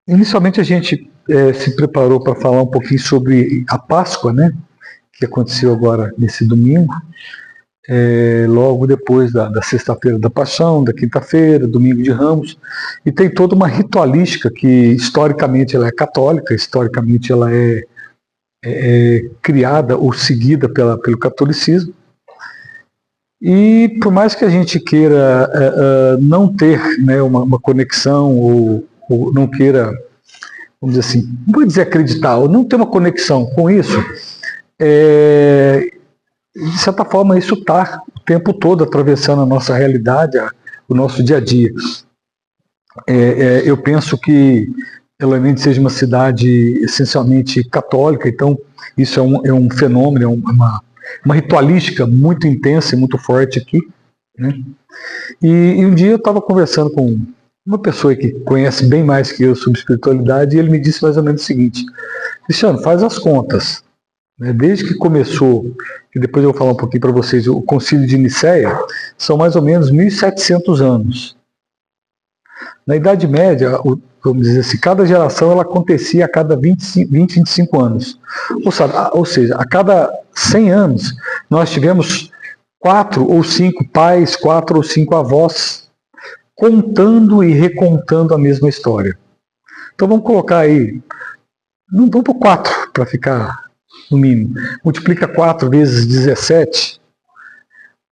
Inicialmente a gente se preparou para falar um pouquinho sobre a Páscoa, né, que aconteceu agora nesse domingo, logo depois da sexta-feira da Paixão, da quinta-feira, domingo de Ramos, e tem toda uma ritualística que historicamente ela é católica, historicamente ela é criada ou seguida pelo catolicismo. E por mais que a gente queira não ter, né, uma conexão ou não queira, vamos dizer assim, não vou dizer acreditar, ou não ter uma conexão com isso, de certa forma isso está o tempo todo atravessando a nossa realidade, o nosso dia a dia. Eu penso que Eloinense seja uma cidade essencialmente católica, então isso é um fenômeno, é uma ritualística muito intensa e muito forte aqui, né? E um dia eu estava conversando com uma pessoa que conhece bem mais que eu sobre espiritualidade, e ele me disse mais ou menos o seguinte: Cristiano, faz as contas, né? Desde que começou, e depois eu vou falar um pouquinho para vocês, o Concílio de Nicéia, são mais ou menos 1.700 anos. Na Idade Média, vamos dizer assim, cada geração ela acontecia a cada 25 anos. Ou seja, a cada 100 anos, nós tivemos 4 ou 5 pais, 4 ou 5 avós, contando e recontando a mesma história. Então vamos colocar aí, não vamos por 4 para ficar no mínimo. Multiplica 4 vezes 17,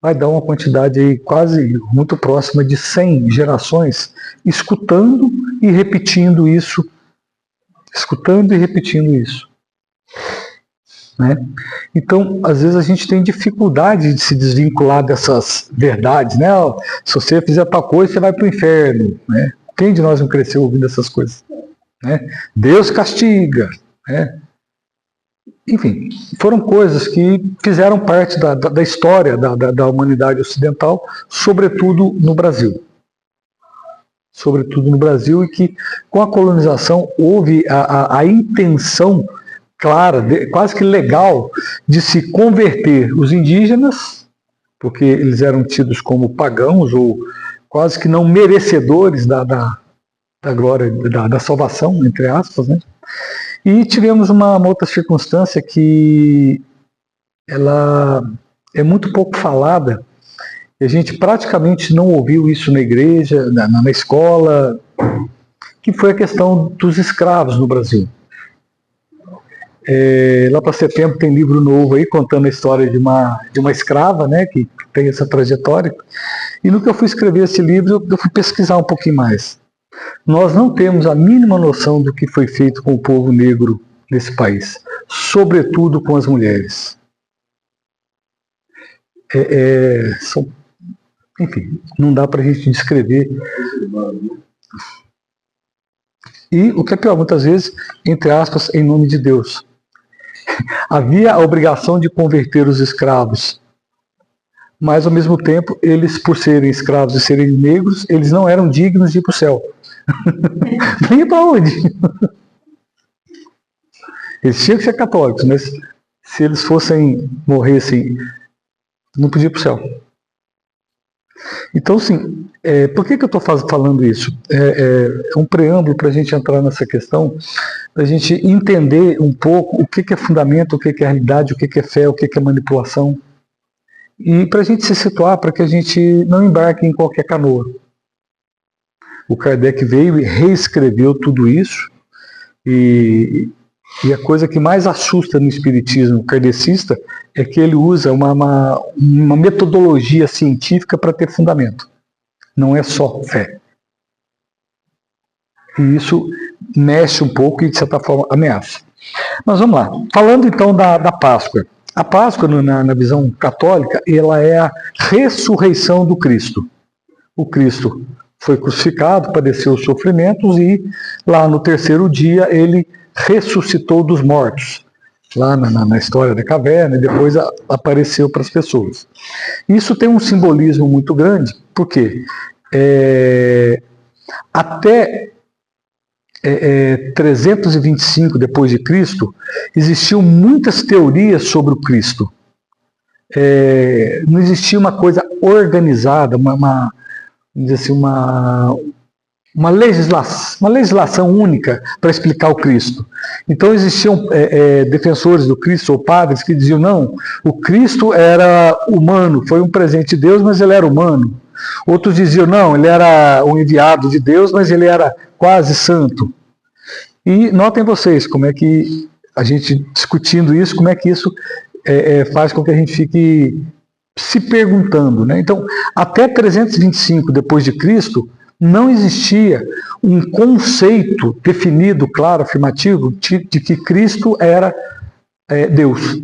vai dar uma quantidade aí quase muito próxima de 100 gerações escutando e repetindo isso, né? Então, às vezes a gente tem dificuldade de se desvincular dessas verdades, né? Se você fizer tal coisa, você vai para o inferno, né? Quem de nós não cresceu ouvindo essas coisas, né? Deus castiga, né? Enfim, foram coisas que fizeram parte da história da humanidade ocidental, sobretudo no Brasil. E que com a colonização houve a intenção clara, quase que legal, de se converter os indígenas, porque eles eram tidos como pagãos ou quase que não merecedores da glória, da salvação, entre aspas, né? E tivemos uma outra circunstância que ela é muito pouco falada, e a gente praticamente não ouviu isso na igreja, na escola, que foi a questão dos escravos no Brasil. Lá para setembro tem livro novo aí contando a história de uma escrava, né, que tem essa trajetória. E no que eu fui escrever esse livro, eu fui pesquisar um pouquinho mais. Nós não temos a mínima noção do que foi feito com o povo negro nesse país, sobretudo com as mulheres. Enfim, não dá para a gente descrever. E o que é pior, muitas vezes, entre aspas, em nome de Deus. Havia a obrigação de converter os escravos, mas ao mesmo tempo, eles, por serem escravos e serem negros, eles não eram dignos de ir para o céu. Nem para onde? Eles tinham que ser católicos, mas se eles morressem, não podiam ir para o céu. Então, sim, por que eu estou falando isso? É um preâmbulo para a gente entrar nessa questão, para a gente entender um pouco o que é fundamento, o que é realidade, o que é fé, o que é manipulação, e para a gente se situar, para que a gente não embarque em qualquer canoa. O Kardec veio e reescreveu tudo isso, e a coisa que mais assusta no espiritismo kardecista é que ele usa uma metodologia científica para ter fundamento. Não é só fé. E isso mexe um pouco e, de certa forma, ameaça. Mas vamos lá. Falando então da Páscoa. A Páscoa, na visão católica, ela é a ressurreição do Cristo. O Cristo foi crucificado, padeceu os sofrimentos e lá no terceiro dia ele ressuscitou dos mortos. Lá na história da caverna, e depois apareceu para as pessoas. Isso tem um simbolismo muito grande, porque até 325 depois de Cristo, existiam muitas teorias sobre o Cristo. Não existia uma coisa organizada, vamos dizer assim, uma legislação única para explicar o Cristo. Então existiam defensores do Cristo, ou padres, que diziam, não, o Cristo era humano, foi um presente de Deus, mas ele era humano. Outros diziam, não, ele era um enviado de Deus, mas ele era quase santo. E notem vocês como é que a gente discutindo isso, como é que isso faz com que a gente fique se perguntando, né? Então, até 325 depois de Cristo, não existia um conceito definido, claro, afirmativo, de que Cristo era Deus.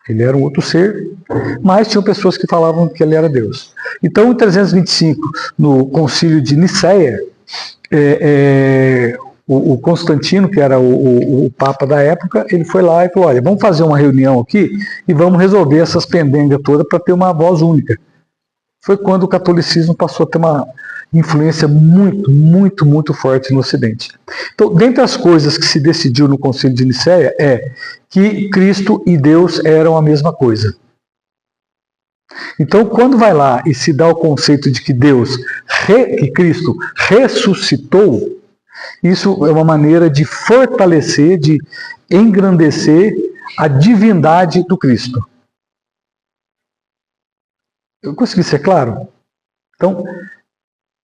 Ele era um outro ser, mas tinham pessoas que falavam que ele era Deus. Então, em 325, no concílio de Nicéia, o Constantino, que era o Papa da época, ele foi lá e falou, olha, vamos fazer uma reunião aqui e vamos resolver essas pendengas todas para ter uma voz única. Foi quando o catolicismo passou a ter uma influência muito, muito, muito forte no Ocidente. Então, dentre as coisas que se decidiu no Concílio de Nicéia é que Cristo e Deus eram a mesma coisa. Então, quando vai lá e se dá o conceito de que que Cristo ressuscitou, isso é uma maneira de fortalecer, de engrandecer a divindade do Cristo. Eu consegui ser claro? Então,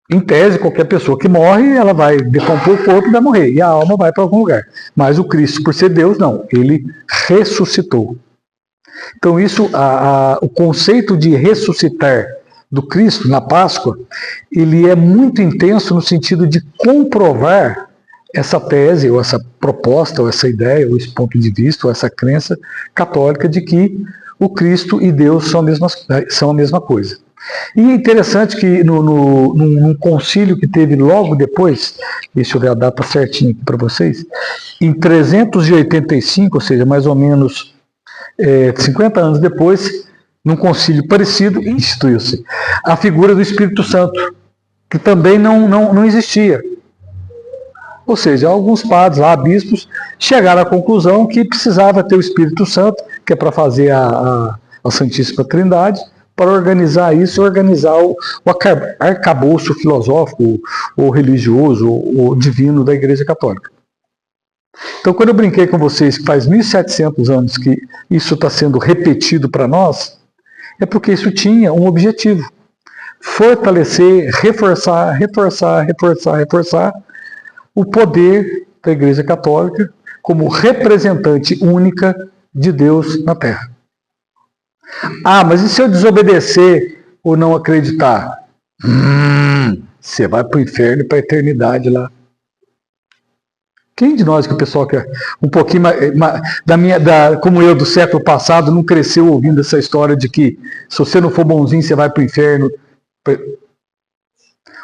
em tese, qualquer pessoa que morre, ela vai decompor o corpo e vai morrer, e a alma vai para algum lugar. Mas o Cristo, por ser Deus, não, ele ressuscitou. Então isso, o conceito de ressuscitar do Cristo na Páscoa, ele é muito intenso no sentido de comprovar essa tese, ou essa proposta, ou essa ideia, ou esse ponto de vista, ou essa crença católica de que o Cristo e Deus são a mesma coisa. E é interessante que num concílio que teve logo depois, deixa eu ver a data certinha aqui para vocês, em 385, ou seja, mais ou menos 50 anos depois, num concílio parecido, instituiu-se a figura do Espírito Santo, que também não existia. Ou seja, alguns padres lá, bispos, chegaram à conclusão que precisava ter o Espírito Santo, que é para fazer a Santíssima Trindade, para organizar isso, organizar o arcabouço filosófico, ou religioso, ou divino da Igreja Católica. Então, quando eu brinquei com vocês que faz 1700 anos que isso está sendo repetido para nós, é porque isso tinha um objetivo: fortalecer, reforçar o poder da Igreja Católica como representante única de Deus na Terra. Ah, mas e se eu desobedecer ou não acreditar? Você vai para o inferno e para a eternidade lá. Quem de nós, que o pessoal que é um pouquinho como eu, do século passado, não cresceu ouvindo essa história de que se você não for bonzinho, você vai para o inferno?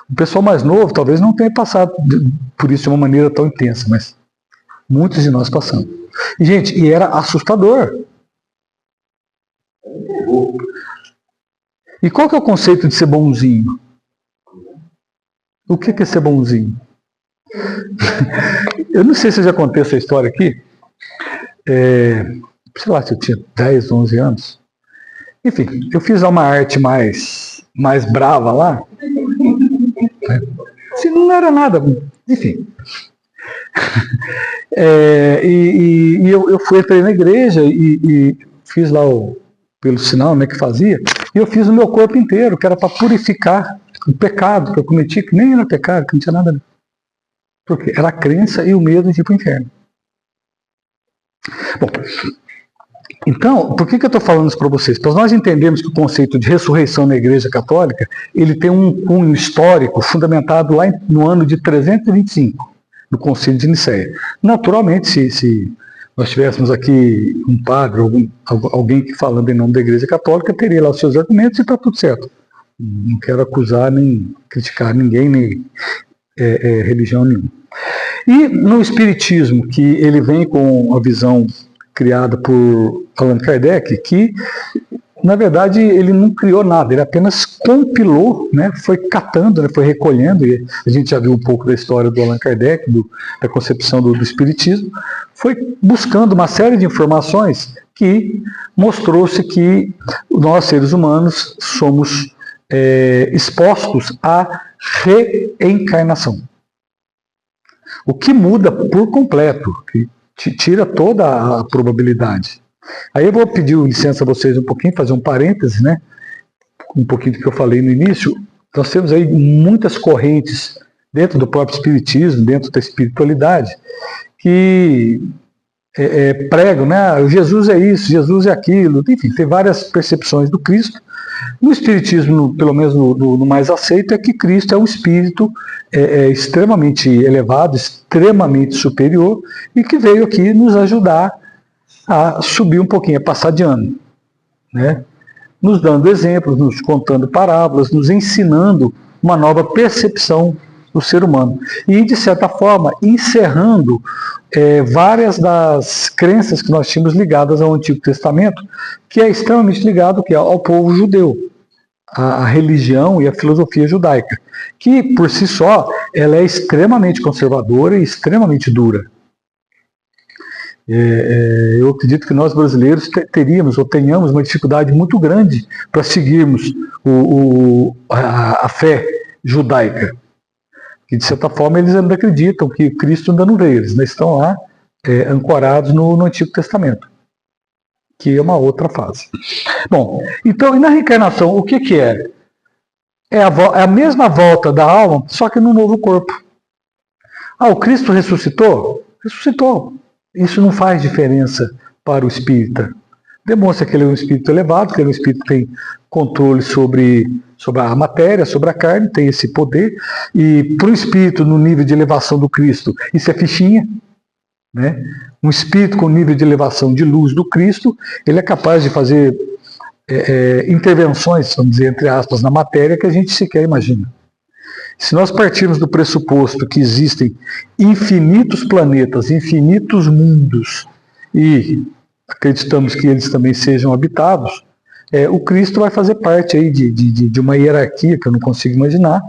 O pessoal mais novo talvez não tenha passado por isso de uma maneira tão intensa, mas muitos de nós passamos. E, gente, era assustador. E qual que é o conceito de ser bonzinho? O que é ser bonzinho? Eu não sei se eu já contei essa história aqui. Sei lá, se eu tinha 10, 11 anos. Enfim, eu fiz uma arte mais brava lá. Se não era nada, enfim. Eu entrei na igreja e fiz lá pelo sinal, né, que fazia, e eu fiz o meu corpo inteiro, que era para purificar o pecado que eu cometi, que nem era pecado, que não tinha nada a ver. Porque era a crença e o medo de ir para o inferno. Bom, então, por que eu estou falando isso para vocês? Para nós entendermos que o conceito de ressurreição na Igreja Católica, ele tem um cunho histórico fundamentado lá no ano de 325, no Concílio de Nicéia. Naturalmente, se nós tivéssemos aqui um padre, alguém que falando em nome da Igreja Católica, teria lá os seus argumentos e está tudo certo. Não quero acusar nem criticar ninguém, nem religião nenhuma. E no Espiritismo, que ele vem com a visão criada por Allan Kardec, que, na verdade, ele não criou nada, ele apenas compilou, né, foi catando, né, foi recolhendo, e a gente já viu um pouco da história do Allan Kardec, da concepção do Espiritismo, foi buscando uma série de informações que mostrou-se que nós, seres humanos, somos expostos a reencarnação. O que muda por completo, que tira toda a probabilidade. Aí eu vou pedir licença a vocês um pouquinho, fazer um parêntese, né? Um pouquinho do que eu falei no início. Nós temos aí muitas correntes dentro do próprio espiritismo, dentro da espiritualidade, que pregam, né? Jesus é isso, Jesus é aquilo, enfim, tem várias percepções do Cristo. No espiritismo, pelo menos no mais aceito, é que Cristo é um espírito extremamente elevado, extremamente superior, e que veio aqui nos ajudar a subir um pouquinho, a passar de ano, né? Nos dando exemplos, nos contando parábolas, nos ensinando uma nova percepção do ser humano. E, de certa forma, encerrando várias das crenças que nós tínhamos ligadas ao Antigo Testamento, que é extremamente ligado ao povo judeu, a religião e a filosofia judaica, que, por si só, ela é extremamente conservadora e extremamente dura. Eu acredito que nós brasileiros teríamos ou tenhamos uma dificuldade muito grande para seguirmos a fé judaica. Que, de certa forma, eles ainda acreditam que Cristo ainda não veio, eles ainda estão lá ancorados no Antigo Testamento, que é uma outra fase. Bom, então, e na reencarnação, o que é? É a mesma volta da alma, só que num novo corpo. O Cristo ressuscitou? Ressuscitou. Isso não faz diferença para o espírita. Demonstra que ele é um espírito elevado, que ele é um espírito que tem controle sobre a matéria, sobre a carne, tem esse poder. E para o espírito no nível de elevação do Cristo, isso é fichinha, né? Um espírito com nível de elevação de luz do Cristo, ele é capaz de fazer intervenções, vamos dizer, entre aspas, na matéria que a gente sequer imagina. Se nós partirmos do pressuposto que existem infinitos planetas, infinitos mundos, e acreditamos que eles também sejam habitados, o Cristo vai fazer parte aí de uma hierarquia que eu não consigo imaginar,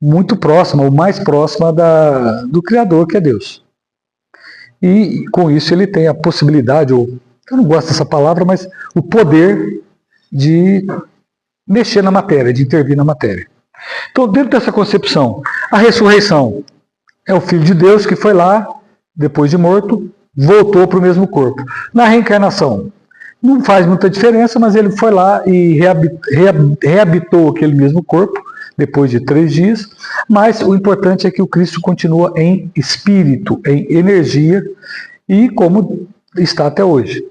muito próxima, ou mais próxima do Criador, que é Deus. E com isso ele tem a possibilidade, ou eu não gosto dessa palavra, mas o poder de mexer na matéria, de intervir na matéria. Então, dentro dessa concepção, a ressurreição é o Filho de Deus que foi lá, depois de morto, voltou para o mesmo corpo. Na reencarnação, não faz muita diferença, mas ele foi lá e reabitou aquele mesmo corpo, depois de 3 dias, mas o importante é que o Cristo continua em espírito, em energia, e como está até hoje.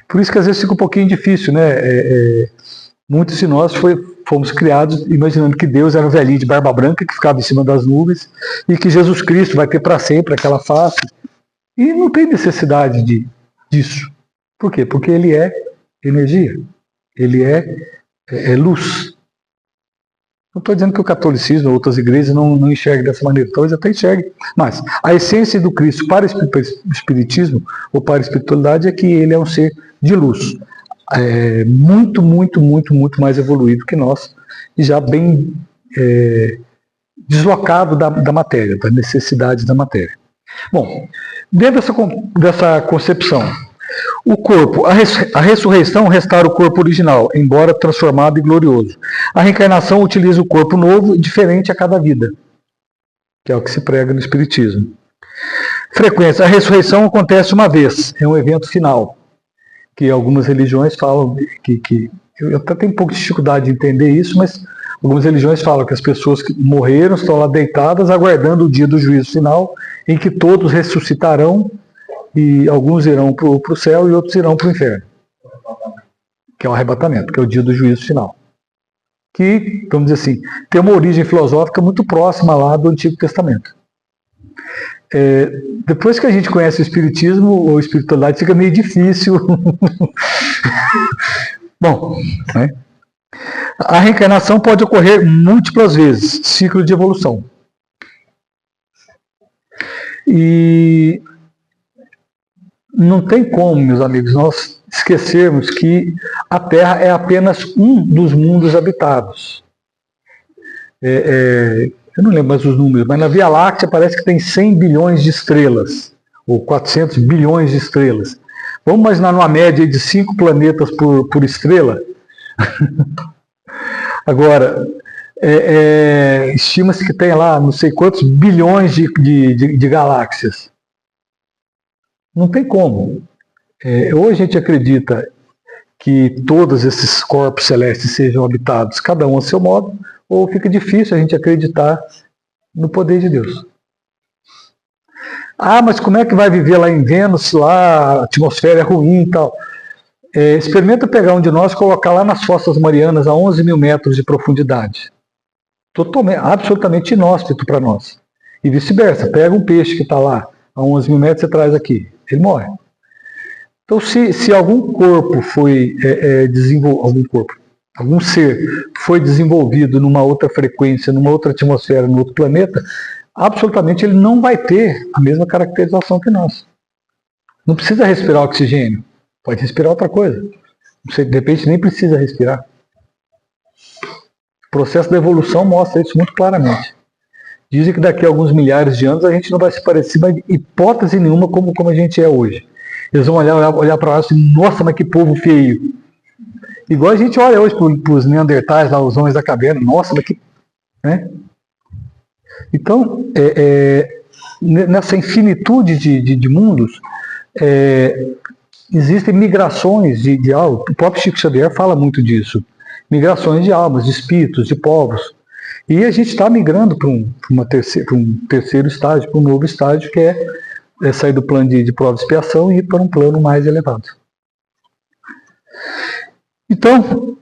Por isso que às vezes fica um pouquinho difícil, né? Muitos de nós fomos criados imaginando que Deus era um velhinho de barba branca que ficava em cima das nuvens e que Jesus Cristo vai ter para sempre aquela face. E não tem necessidade disso. Por quê? Porque ele é energia. Ele é luz. Não estou dizendo que o catolicismo ou outras igrejas não enxerguem dessa maneira. Talvez até enxerguem. Mas a essência do Cristo para o espiritismo ou para a espiritualidade é que ele é um ser de luz. Muito, muito, muito, muito mais evoluído que nós, e já bem deslocado da matéria, das necessidades da matéria. Bom, dentro dessa concepção, o corpo, a ressurreição restaura o corpo original, embora transformado e glorioso. A reencarnação utiliza o corpo novo, diferente a cada vida, que é o que se prega no Espiritismo. Frequência, a ressurreição acontece uma vez, é um evento final, que algumas religiões falam que eu até tenho um pouco de dificuldade de entender isso, mas algumas religiões falam que as pessoas que morreram estão lá deitadas aguardando o dia do juízo final, em que todos ressuscitarão e alguns irão para o céu e outros irão para o inferno, que é o arrebatamento, que é o dia do juízo final. Que, vamos dizer assim, tem uma origem filosófica muito próxima lá do Antigo Testamento. Depois que a gente conhece o Espiritismo ou espiritualidade, fica meio difícil. Bom, né? A reencarnação pode ocorrer múltiplas vezes, ciclo de evolução. E não tem como, meus amigos, nós esquecermos que a Terra é apenas um dos mundos habitados. Eu não lembro mais os números, mas na Via Láctea parece que tem 100 bilhões de estrelas, ou 400 bilhões de estrelas. Vamos imaginar uma média de 5 planetas por estrela? Agora, estima-se que tem lá não sei quantos bilhões de galáxias. Não tem como. Ou a gente acredita que todos esses corpos celestes sejam habitados, cada um a seu modo, ou fica difícil a gente acreditar no poder de Deus. Ah, mas como é que vai viver lá em Vênus, lá a atmosfera é ruim e tal? Experimenta pegar um de nós e colocar lá nas fossas marianas a 11 mil metros de profundidade. Totalmente, absolutamente inóspito para nós. E vice-versa, pega um peixe que está lá a 11 mil metros e traz aqui, ele morre. Então, se algum corpo foi desenvolvido, algum ser foi desenvolvido numa outra frequência, numa outra atmosfera, num outro planeta, absolutamente ele não vai ter a mesma caracterização que nós. Não precisa respirar oxigênio, pode respirar outra coisa. Você, de repente, nem precisa respirar. O processo da evolução mostra isso muito claramente. Dizem que daqui a alguns milhares de anos a gente não vai se parecer, mas hipótese nenhuma, como a gente é hoje. Eles vão olhar para nós e assim, nossa, mas que povo feio. Igual a gente olha hoje para os neandertais, lá, os homens da caverna, nossa, mas que... Né? Então, nessa infinitude de mundos, existem migrações de almas. O próprio Chico Xavier fala muito disso. Migrações de almas, de espíritos, de povos. E a gente está migrando para um terceiro estágio, para um novo estágio, que é sair do plano de prova e expiação e ir para um plano mais elevado. Então,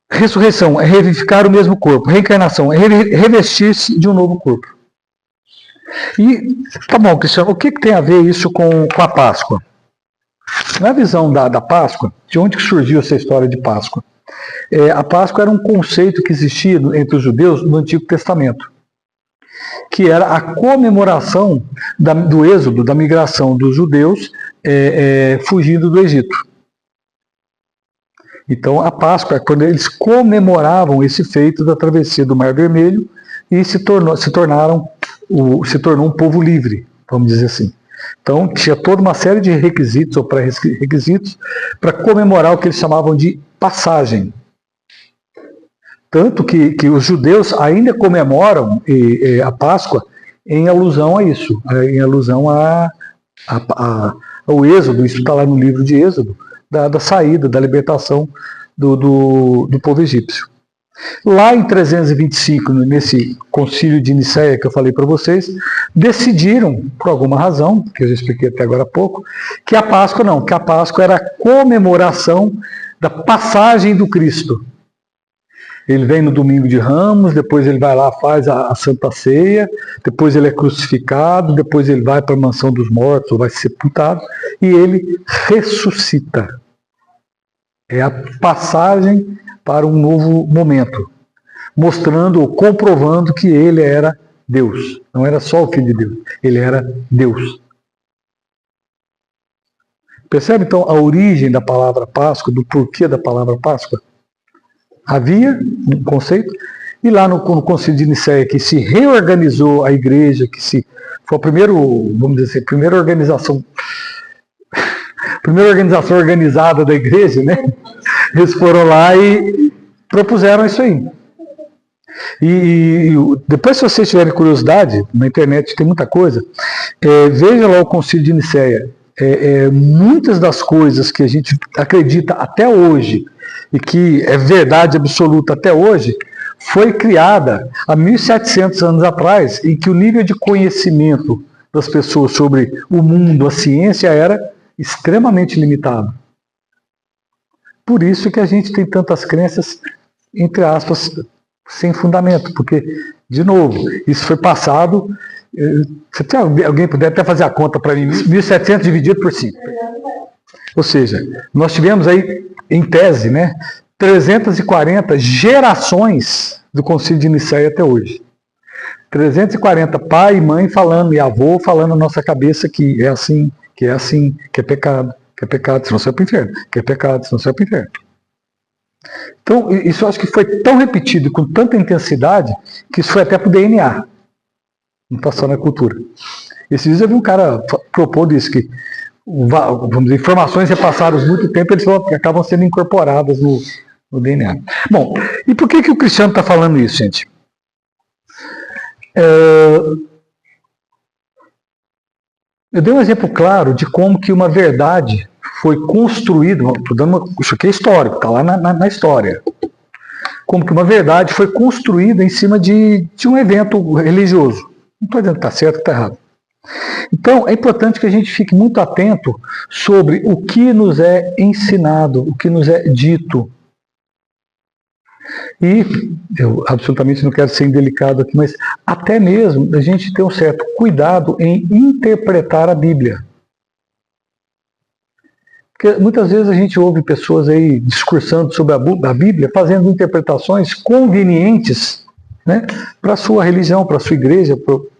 ressurreição é revivificar o mesmo corpo. Reencarnação é revestir-se de um novo corpo. E, tá bom, Cristiano, o que tem a ver isso com a Páscoa? Na visão da Páscoa, de onde que surgiu essa história de Páscoa? A Páscoa era um conceito que existia entre os judeus no Antigo Testamento, que era a comemoração do êxodo, da migração dos judeus fugindo do Egito. Então a Páscoa é quando eles comemoravam esse feito da travessia do Mar Vermelho e se tornou um povo livre, vamos dizer assim. Então tinha toda uma série de requisitos ou pré-requisitos para comemorar o que eles chamavam de passagem. Tanto que os judeus ainda comemoram a Páscoa em alusão a isso, em alusão ao Êxodo. Isso está lá no livro de Êxodo, da saída, da libertação do povo egípcio. Lá em 325, nesse concílio de Nicéia que eu falei para vocês, decidiram, por alguma razão, que eu já expliquei até agora há pouco, que a Páscoa era a comemoração da passagem do Cristo. Ele vem no domingo de Ramos, depois ele vai lá, faz a Santa Ceia, depois ele é crucificado, depois ele vai para a mansão dos mortos, vai ser sepultado, e ele ressuscita. É a passagem para um novo momento, mostrando ou comprovando que ele era Deus. Não era só o Filho de Deus, ele era Deus. Percebe então a origem da palavra Páscoa, do porquê da palavra Páscoa? Havia um conceito, e lá no Concílio de Nicéia, que se reorganizou a igreja, foi a primeira organização organizada da igreja, né? Eles foram lá e propuseram isso aí. E depois, se vocês tiverem curiosidade, na internet tem muita coisa, veja lá o Concílio de Nicéia. Muitas das coisas que a gente acredita até hoje, e que é verdade absoluta até hoje, foi criada há 1.700 anos atrás, em que o nível de conhecimento das pessoas sobre o mundo, a ciência, era extremamente limitado. Por isso que a gente tem tantas crenças, entre aspas, sem fundamento, porque, de novo, isso foi passado, se alguém puder até fazer a conta para mim, 1.700 dividido por 5. Ou seja, nós tivemos aí, em tese, né, 340 gerações do Concílio de Nicéia até hoje. 340 pai e mãe falando, e avô falando na nossa cabeça que é assim, que é pecado, senão você vai para o inferno, que é pecado, senão você vai para o inferno. Então, isso eu acho que foi tão repetido, com tanta intensidade, que isso foi até para o DNA, não passou na cultura. Esses dias eu vi um cara propondo isso, que vamos dizer, informações repassadas muito tempo, eles acabam sendo incorporadas no DNA. Bom, e por que o Cristiano está falando isso, gente? Eu dei um exemplo claro de como que uma verdade foi construída, isso aqui é histórico, está lá na história. Como que uma verdade foi construída em cima de um evento religioso. Não estou dizendo que está certo ou está errado. Então, é importante que a gente fique muito atento sobre o que nos é ensinado, o que nos é dito. E eu absolutamente não quero ser indelicado aqui, mas até mesmo a gente ter um certo cuidado em interpretar a Bíblia. Porque muitas vezes a gente ouve pessoas aí discursando sobre a Bíblia, fazendo interpretações convenientes, né, para a sua religião, para a sua igreja,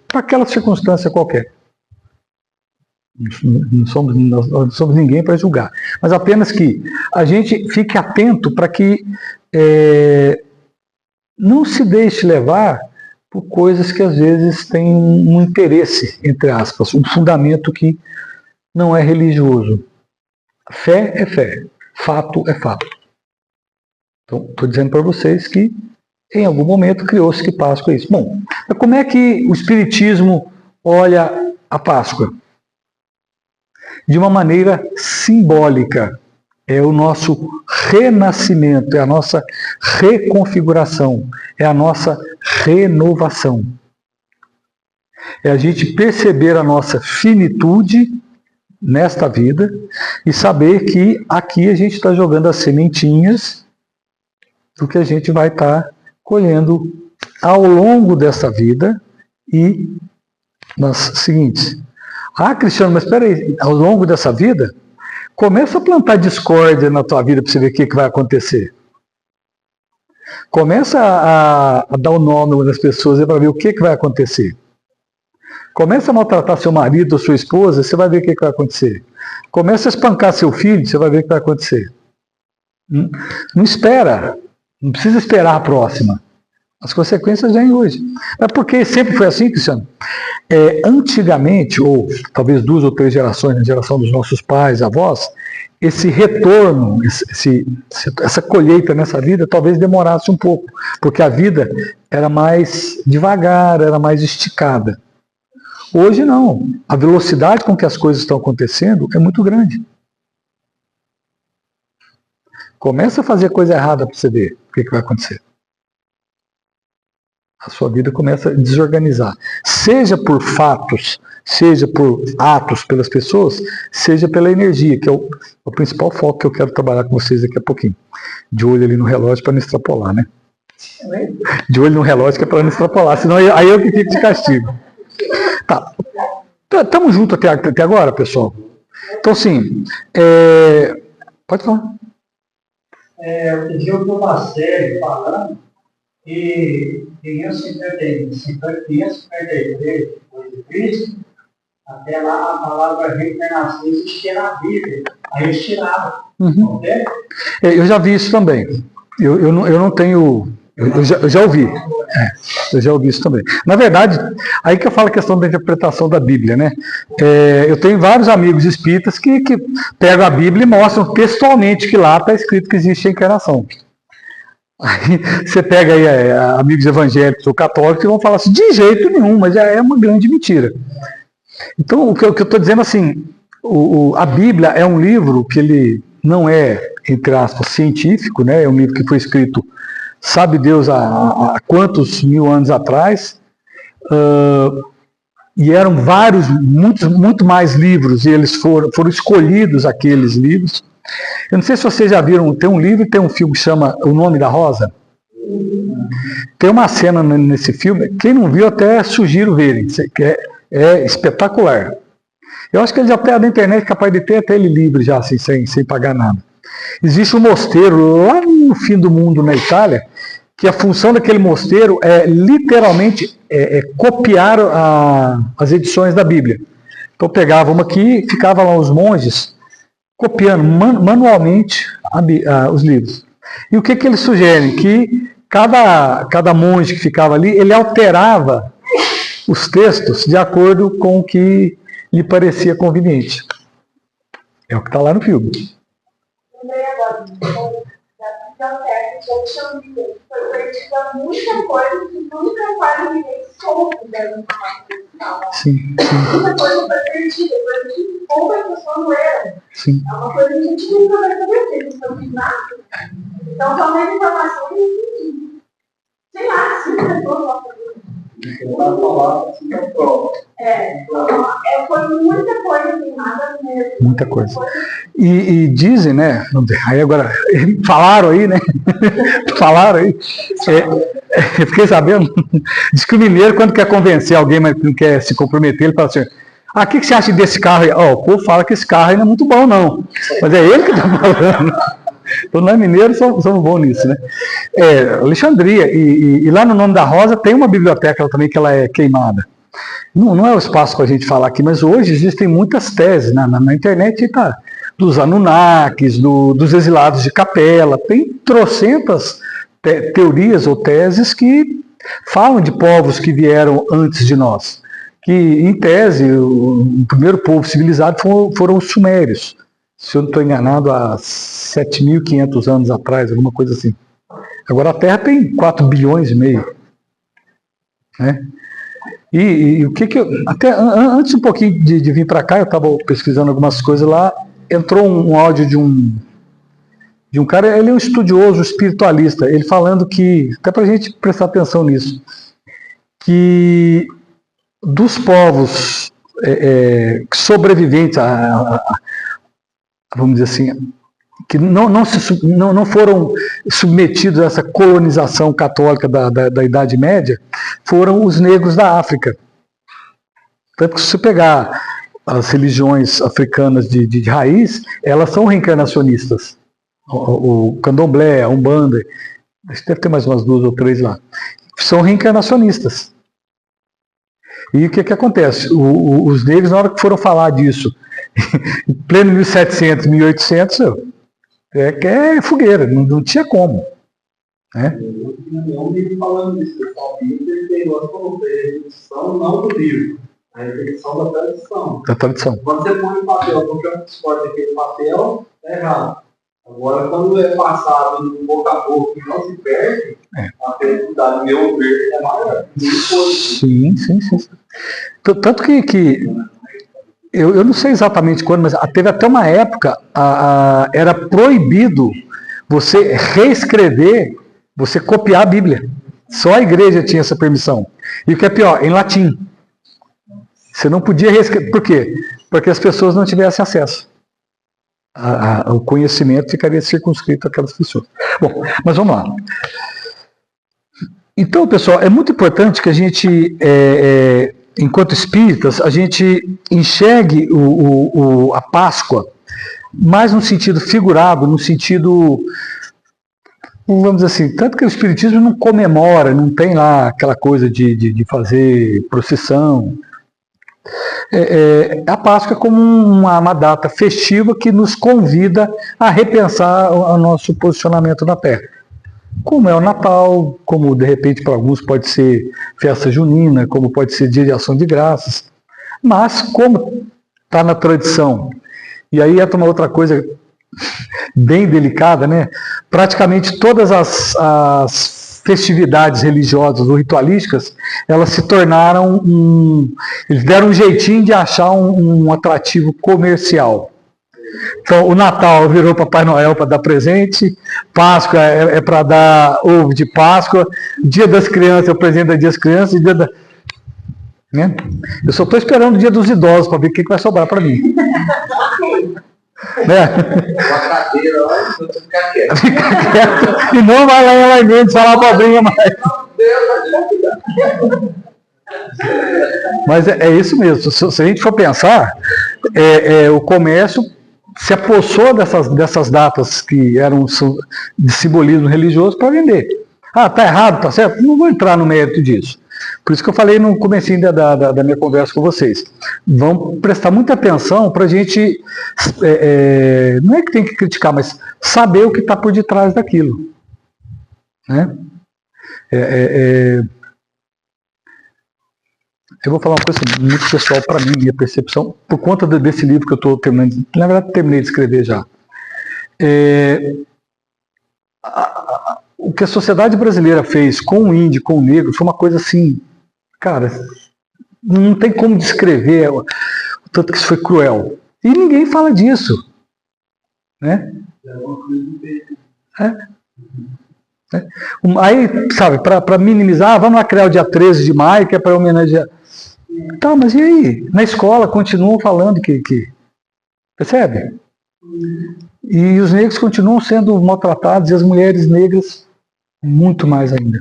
para aquela circunstância qualquer. Nós não somos ninguém para julgar. Mas apenas que a gente fique atento para que não se deixe levar por coisas que às vezes têm um interesse, entre aspas, um fundamento que não é religioso. Fé é fé, fato é fato. Então, estou dizendo para vocês que em algum momento criou-se que Páscoa é isso. Bom, mas como é que o Espiritismo olha a Páscoa? De uma maneira simbólica. É o nosso renascimento, é a nossa reconfiguração, é a nossa renovação. É a gente perceber a nossa finitude nesta vida e saber que aqui a gente está jogando as sementinhas do que a gente vai estar colhendo ao longo dessa vida e nas seguintes. Ah, Cristiano, mas espera aí, ao longo dessa vida, começa a plantar discórdia na tua vida para você ver o que vai acontecer. Começa a dar o nome das pessoas para ver o que vai acontecer. Começa a maltratar seu marido ou sua esposa, você vai ver o que vai acontecer. Começa a espancar seu filho, você vai ver o que vai acontecer. Não espera, não precisa esperar a próxima. As consequências vêm hoje. Mas porque sempre foi assim, Cristiano? Antigamente, ou talvez 2 ou 3 gerações, na geração dos nossos pais, avós, esse retorno, essa colheita nessa vida talvez demorasse um pouco, porque a vida era mais devagar, era mais esticada. Hoje não. A velocidade com que as coisas estão acontecendo é muito grande. Começa a fazer coisa errada para você ver o que vai acontecer. A sua vida começa a desorganizar. Seja por fatos, seja por atos pelas pessoas, seja pela energia, que é o principal foco que eu quero trabalhar com vocês daqui a pouquinho. De olho ali no relógio para não extrapolar, né? De olho no relógio que é para não extrapolar, senão aí eu que fico de castigo. Tá. Estamos juntos até agora, pessoal? Então, assim, pode falar. Outro dia eu vi uma série falando que 553, depois de Cristo, até lá a palavra reencarnação existia na Bíblia. Aí eles tiraram. Uhum. Eu já vi isso também. Eu não tenho... Eu já ouvi. Eu já ouvi isso também. Na verdade, aí que eu falo a questão da interpretação da Bíblia, né? Eu tenho vários amigos espíritas que pegam a Bíblia e mostram textualmente que lá está escrito que existe a encarnação. Aí você pega aí amigos evangélicos ou católicos que vão falar assim, de jeito nenhum, mas é uma grande mentira. Então, o que eu estou dizendo assim, a Bíblia é um livro que ele não é, entre aspas, científico, né? É um livro que foi escrito sabe Deus há quantos mil anos atrás, e eram vários, muito mais livros, e eles foram escolhidos aqueles livros. Eu não sei se vocês já viram, tem um livro e tem um filme que chama O Nome da Rosa. Tem uma cena nesse filme, quem não viu até sugiro verem, que é espetacular. Eu acho que eles até na internet é capaz de ter até ele livre já, assim, sem pagar nada. Existe um mosteiro lá no fim do mundo, na Itália, que a função daquele mosteiro é literalmente copiar as edições da Bíblia. Então pegava uma aqui, ficavam lá os monges copiando manualmente os livros. E o que eles sugerem? Que cada monge que ficava ali, ele alterava os textos de acordo com o que lhe parecia conveniente. É o que está lá no filme. Lembrei agora, da biblioteca de Alexandria, foi perdida muita coisa que nunca vai vivenciar. pouco das informações que estavam. Sim. Muita coisa foi perdida, coisa que poucas pessoas não leram. Sim. É uma coisa que a gente nunca vai saber, porque eles estão filmados. Então, talvez informação que, sei lá, 5 pessoas vão fazer. Foi muita coisa queimada mesmo. Muita coisa. E dizem, né? Aí agora, falaram aí, né? Falaram aí. Eu fiquei sabendo. Diz que o mineiro, quando quer convencer alguém, mas não quer se comprometer, ele fala assim: o que você acha desse carro aí? O povo fala que esse carro aí não é muito bom, não. Mas é ele que está falando. Então, nós mineiros somos bons nisso, né? Alexandria, e lá no Nome da Rosa tem uma biblioteca também que ela é queimada. Não é o espaço para a gente falar aqui, mas hoje existem muitas teses na internet, tá? Dos Anunnakis, dos exilados de Capela, tem trocentas teorias ou teses que falam de povos que vieram antes de nós. Que, em tese, o primeiro povo civilizado foram os sumérios. Se eu não estou enganado, há 7.500 anos atrás, alguma coisa assim. Agora a Terra tem 4,5 bilhões. Né? E o que eu... Até antes um pouquinho de vir para cá, eu estava pesquisando algumas coisas lá, entrou um áudio de um cara, ele é um estudioso espiritualista, ele falando que, até para a gente prestar atenção nisso, que dos povos sobreviventes vamos dizer assim, que não foram submetidos a essa colonização católica da Idade Média, foram os negros da África. Tanto que se você pegar as religiões africanas de raiz, elas são reencarnacionistas. O candomblé, a umbanda, acho que deve ter mais umas 2 ou 3 lá, são reencarnacionistas. E o que acontece? Os negros, na hora que foram falar disso, em pleno 1700, 1800, é fogueira, não tinha como. Né? Não vive falando disso, pessoal. Ele pegou a repetição não do livro, a repetição da tradição. Da tradição. Quando você põe o papel, porque eu discordo daquele papel, é errado. Agora, quando é passado no boca a boca e não se perde, a felicidade, meu ver, é maior. Sim. Tanto que eu não sei exatamente quando, mas teve até uma época, era proibido você reescrever, você copiar a Bíblia. Só a igreja tinha essa permissão. E o que é pior, em latim. Você não podia reescrever. Por quê? Porque as pessoas não tivessem acesso. O conhecimento ficaria circunscrito àquelas pessoas. Bom, mas vamos lá. Então, pessoal, é muito importante que a gente, enquanto espíritas, a gente enxergue a Páscoa mais no sentido figurado, no sentido, vamos dizer assim, tanto que o espiritismo não comemora, não tem lá aquela coisa de fazer procissão. A Páscoa é como uma data festiva que nos convida a repensar o nosso posicionamento na Terra. Como é o Natal, como de repente para alguns pode ser festa junina, como pode ser dia de ação de graças. Mas como está na tradição, e aí entra uma outra coisa bem delicada, né? Praticamente todas as festividades religiosas ou ritualísticas, elas se tornaram eles deram um jeitinho de achar um atrativo comercial. Então, o Natal virou Papai Noel para dar presente, Páscoa é para dar ovo de Páscoa, Dia das Crianças é o presente do Dia das Crianças, né? Eu só estou esperando o Dia dos Idosos para ver o que vai sobrar para mim. Né? Uma cadeira lá, eu vou ficar quieto. Fica quieto. E não vai lá em Alaimento falar abobrinha mais. Mas é isso mesmo. Se a gente for pensar, o comércio se apossou dessas datas que eram de simbolismo religioso para vender. Tá errado, tá certo? Não vou entrar no mérito disso. Por isso que eu falei no comecinho da minha conversa com vocês. Vamos prestar muita atenção para a gente, não é que tem que criticar, mas saber o que está por detrás daquilo. Né? Eu vou falar uma coisa muito pessoal para mim, minha percepção, por conta desse livro que eu estou terminando, na verdade terminei de escrever já. O que a sociedade brasileira fez com o índio, com o negro, foi uma coisa assim Cara, não tem como descrever o tanto que isso foi cruel. E ninguém fala disso. Né? Aí, sabe, para minimizar, vamos lá criar o dia 13 de maio, que é para homenagear. Tá, mas e aí? Na escola continuam falando que percebe? E os negros continuam sendo maltratados e as mulheres negras muito mais ainda.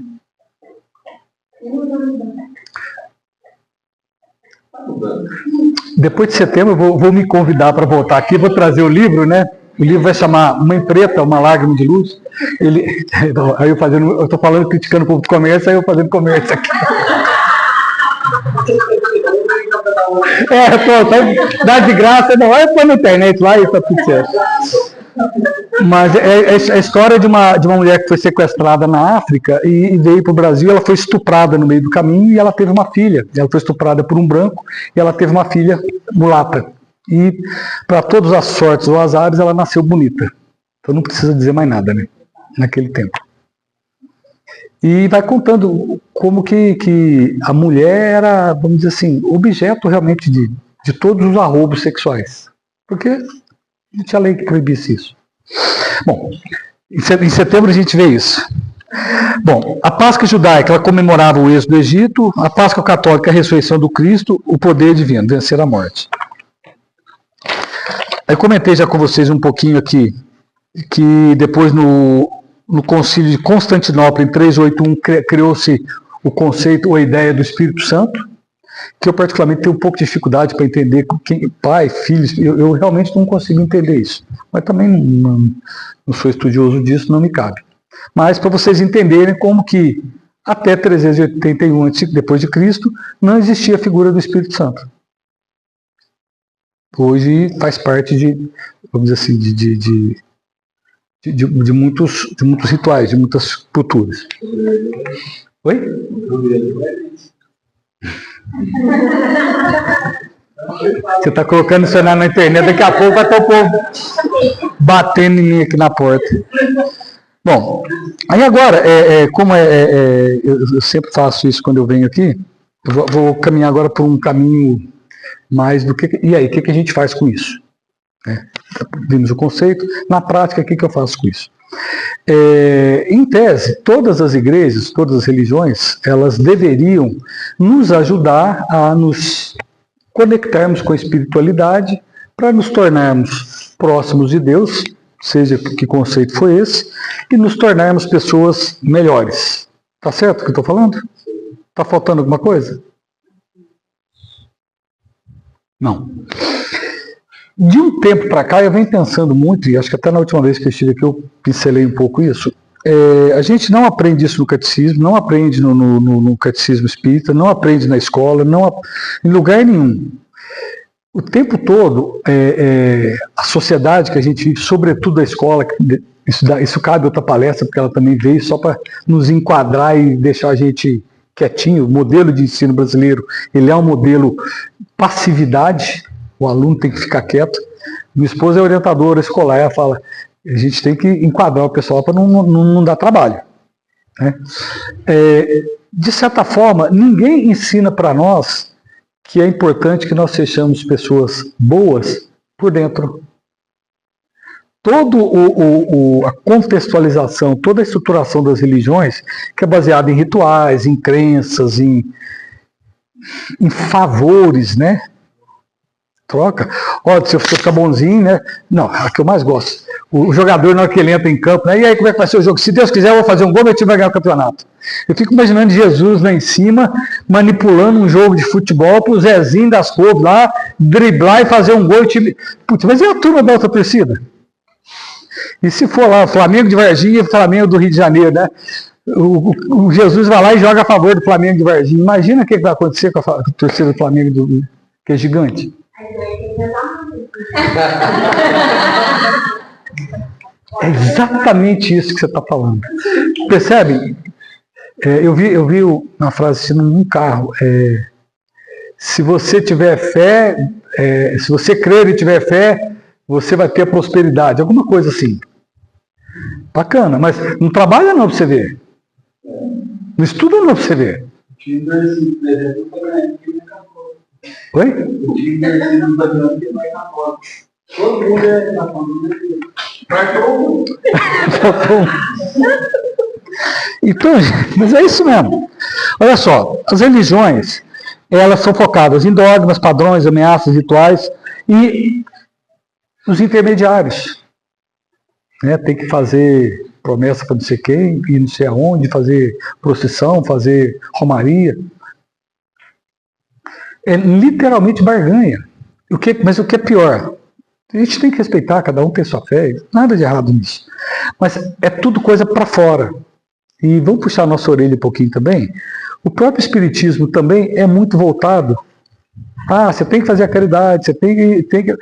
Depois de setembro eu vou me convidar para voltar aqui, vou trazer o livro, né? O livro vai chamar Mãe Preta, Uma Lágrima de Luz. Aí eu estou falando, criticando o povo do comércio, aí eu fazendo comércio aqui. Dá de graça, não, vai pôr na internet lá e está tudo certo. Mas é a história de uma mulher que foi sequestrada na África e veio para o Brasil. Ela foi estuprada no meio do caminho e ela teve uma filha. Ela foi estuprada por um branco e ela teve uma filha mulata. E, para todas as sortes ou azares, ela nasceu bonita. Então não precisa dizer mais nada, né? Naquele tempo. E vai contando como que a mulher era, vamos dizer assim, objeto realmente de todos os arroubos sexuais. Porque não tinha lei que proibisse isso. Bom, em setembro a gente vê isso. Bom, a Páscoa judaica, ela comemorava o êxodo do Egito. A Páscoa católica, a ressurreição do Cristo, o poder divino, vencer a morte. Eu comentei já com vocês um pouquinho aqui, que depois no Concílio de Constantinopla, em 381, criou-se o conceito ou a ideia do Espírito Santo, que eu particularmente tenho um pouco de dificuldade para entender pai, filhos, eu realmente não consigo entender isso. Mas também não sou estudioso disso, não me cabe. Mas para vocês entenderem como que até 381 depois de Cristo não existia a figura do Espírito Santo. Hoje faz parte vamos dizer assim, de muitos rituais, de muitas culturas. Oi? Você está colocando isso na internet, daqui a pouco vai estar o povo batendo em mim aqui na porta. Bom, aí agora, eu sempre faço isso quando eu venho aqui, eu vou caminhar agora por um caminho mais do que... E aí, o que a gente faz com isso? Vimos o conceito, na prática, o que eu faço com isso? Em tese, todas as igrejas, todas as religiões, elas deveriam nos ajudar a nos conectarmos com a espiritualidade para nos tornarmos próximos de Deus, seja que conceito foi esse, e nos tornarmos pessoas melhores. Tá certo o que eu estou falando? Tá faltando alguma coisa? Não. De um tempo para cá, eu venho pensando muito, e acho que até na última vez que eu estive aqui eu pincelei um pouco isso, a gente não aprende isso no catecismo, não aprende no catecismo espírita, não aprende na escola, em lugar nenhum. O tempo todo, a sociedade que a gente vive, sobretudo a escola, isso cabe outra palestra, porque ela também veio só para nos enquadrar e deixar a gente quietinho. O modelo de ensino brasileiro, ele é um modelo passividade, o aluno tem que ficar quieto. Minha esposa é orientadora escolar, ela fala, a gente tem que enquadrar o pessoal para não dar trabalho. Né? De certa forma, ninguém ensina para nós que é importante que nós sejamos pessoas boas por dentro. Toda a contextualização, toda a estruturação das religiões, que é baseada em rituais, em crenças, em favores, né? Troca. Olha, se eu ficar bonzinho, né? Não, a que eu mais gosto. O jogador, na hora que ele entra em campo, né? E aí, como é que vai ser o jogo? Se Deus quiser, eu vou fazer um gol, meu time vai ganhar o campeonato. Eu fico imaginando Jesus lá em cima, manipulando um jogo de futebol para o Zezinho das Couves lá, driblar e fazer um gol. Time... Putz, mas e a turma da outra torcida? E se for lá, Flamengo de Varginha e Flamengo do Rio de Janeiro, né? O Jesus vai lá e joga a favor do Flamengo de Varginha. Imagina o que vai acontecer com a torcida do Flamengo, que é gigante. É exatamente isso que você está falando. Percebe? Eu vi uma frase assim num carro. Se você tiver fé, se você crer e tiver fé, você vai ter prosperidade. Alguma coisa assim. Bacana, mas não trabalha não para você ver. Não estuda não para você ver. time do Ercílio, por exemplo, não tá ganhando porque ele é católico. Oi? O time do Ercílio não tá ganhando porque ele não é católico. Todo mundo é católico. Marcou. Então, mas é isso mesmo. Olha só, as religiões, elas são focadas em dogmas, padrões, ameaças, rituais e os intermediários. Né? Tem que fazer promessa para não sei quem, ir não sei aonde, fazer procissão, fazer romaria. É literalmente barganha. Mas o que é pior? A gente tem que respeitar, cada um tem sua fé, nada de errado nisso. Mas é tudo coisa para fora. E vamos puxar a nossa orelha um pouquinho também. O próprio espiritismo também é muito voltado. Você tem que fazer a caridade, você tem que...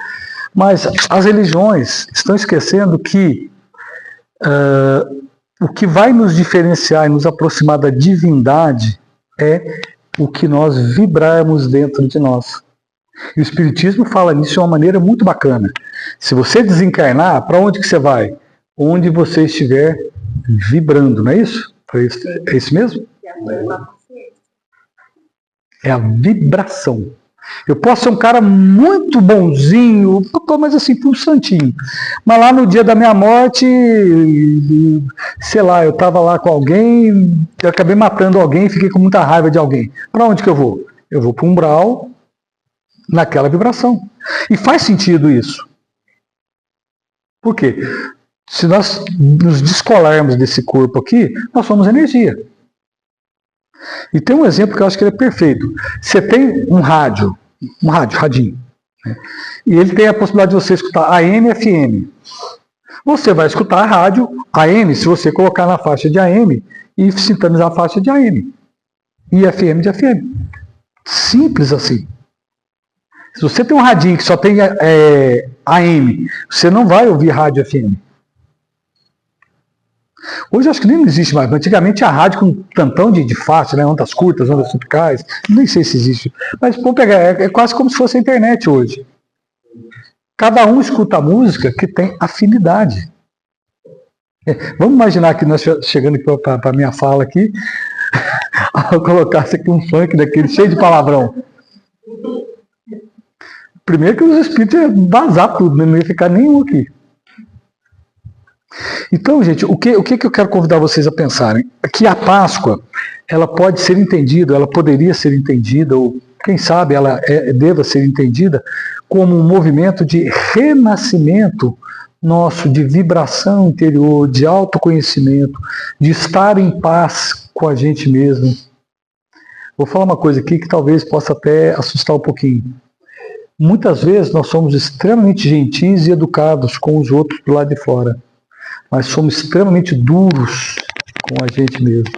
Mas as religiões estão esquecendo que o que vai nos diferenciar e nos aproximar da divindade é o que nós vibrarmos dentro de nós. E o Espiritismo fala nisso de uma maneira muito bacana. Se você desencarnar, para onde que você vai? Onde você estiver vibrando, não é isso? É isso mesmo? É a vibração. Eu posso ser um cara muito bonzinho, mas assim, um santinho. Mas lá no dia da minha morte, sei lá, eu estava lá com alguém, eu acabei matando alguém e fiquei com muita raiva de alguém. Para onde que eu vou? Eu vou para o umbral, naquela vibração. E faz sentido isso. Por quê? Se nós nos descolarmos desse corpo aqui, nós somos energia. E tem um exemplo que eu acho que ele é perfeito. Você tem um radinho, né? E ele tem a possibilidade de você escutar AM e FM. Você vai escutar a rádio AM se você colocar na faixa de AM e sintonizar a faixa de AM. E FM de FM. Simples assim. Se você tem um radinho que só tem AM, você não vai ouvir rádio FM. Hoje acho que nem existe mais. Antigamente a rádio com um tantão de faixa, né? Ondas curtas, ondas tropicais. Nem sei se existe. Mas vamos pegar, é quase como se fosse a internet hoje. Cada um escuta a música que tem afinidade. Vamos imaginar que nós chegando para a minha fala aqui, eu colocasse aqui um funk daquele cheio de palavrão. Primeiro que os espíritos iam vazar tudo, não ia ficar nenhum aqui. Então, gente, o que eu quero convidar vocês a pensarem? Que a Páscoa, ela pode ser entendida, ela poderia ser entendida, ou quem sabe ela deva ser entendida como um movimento de renascimento nosso, de vibração interior, de autoconhecimento, de estar em paz com a gente mesmo. Vou falar uma coisa aqui que talvez possa até assustar um pouquinho. Muitas vezes nós somos extremamente gentis e educados com os outros do lado de fora, mas somos extremamente duros com a gente mesmo.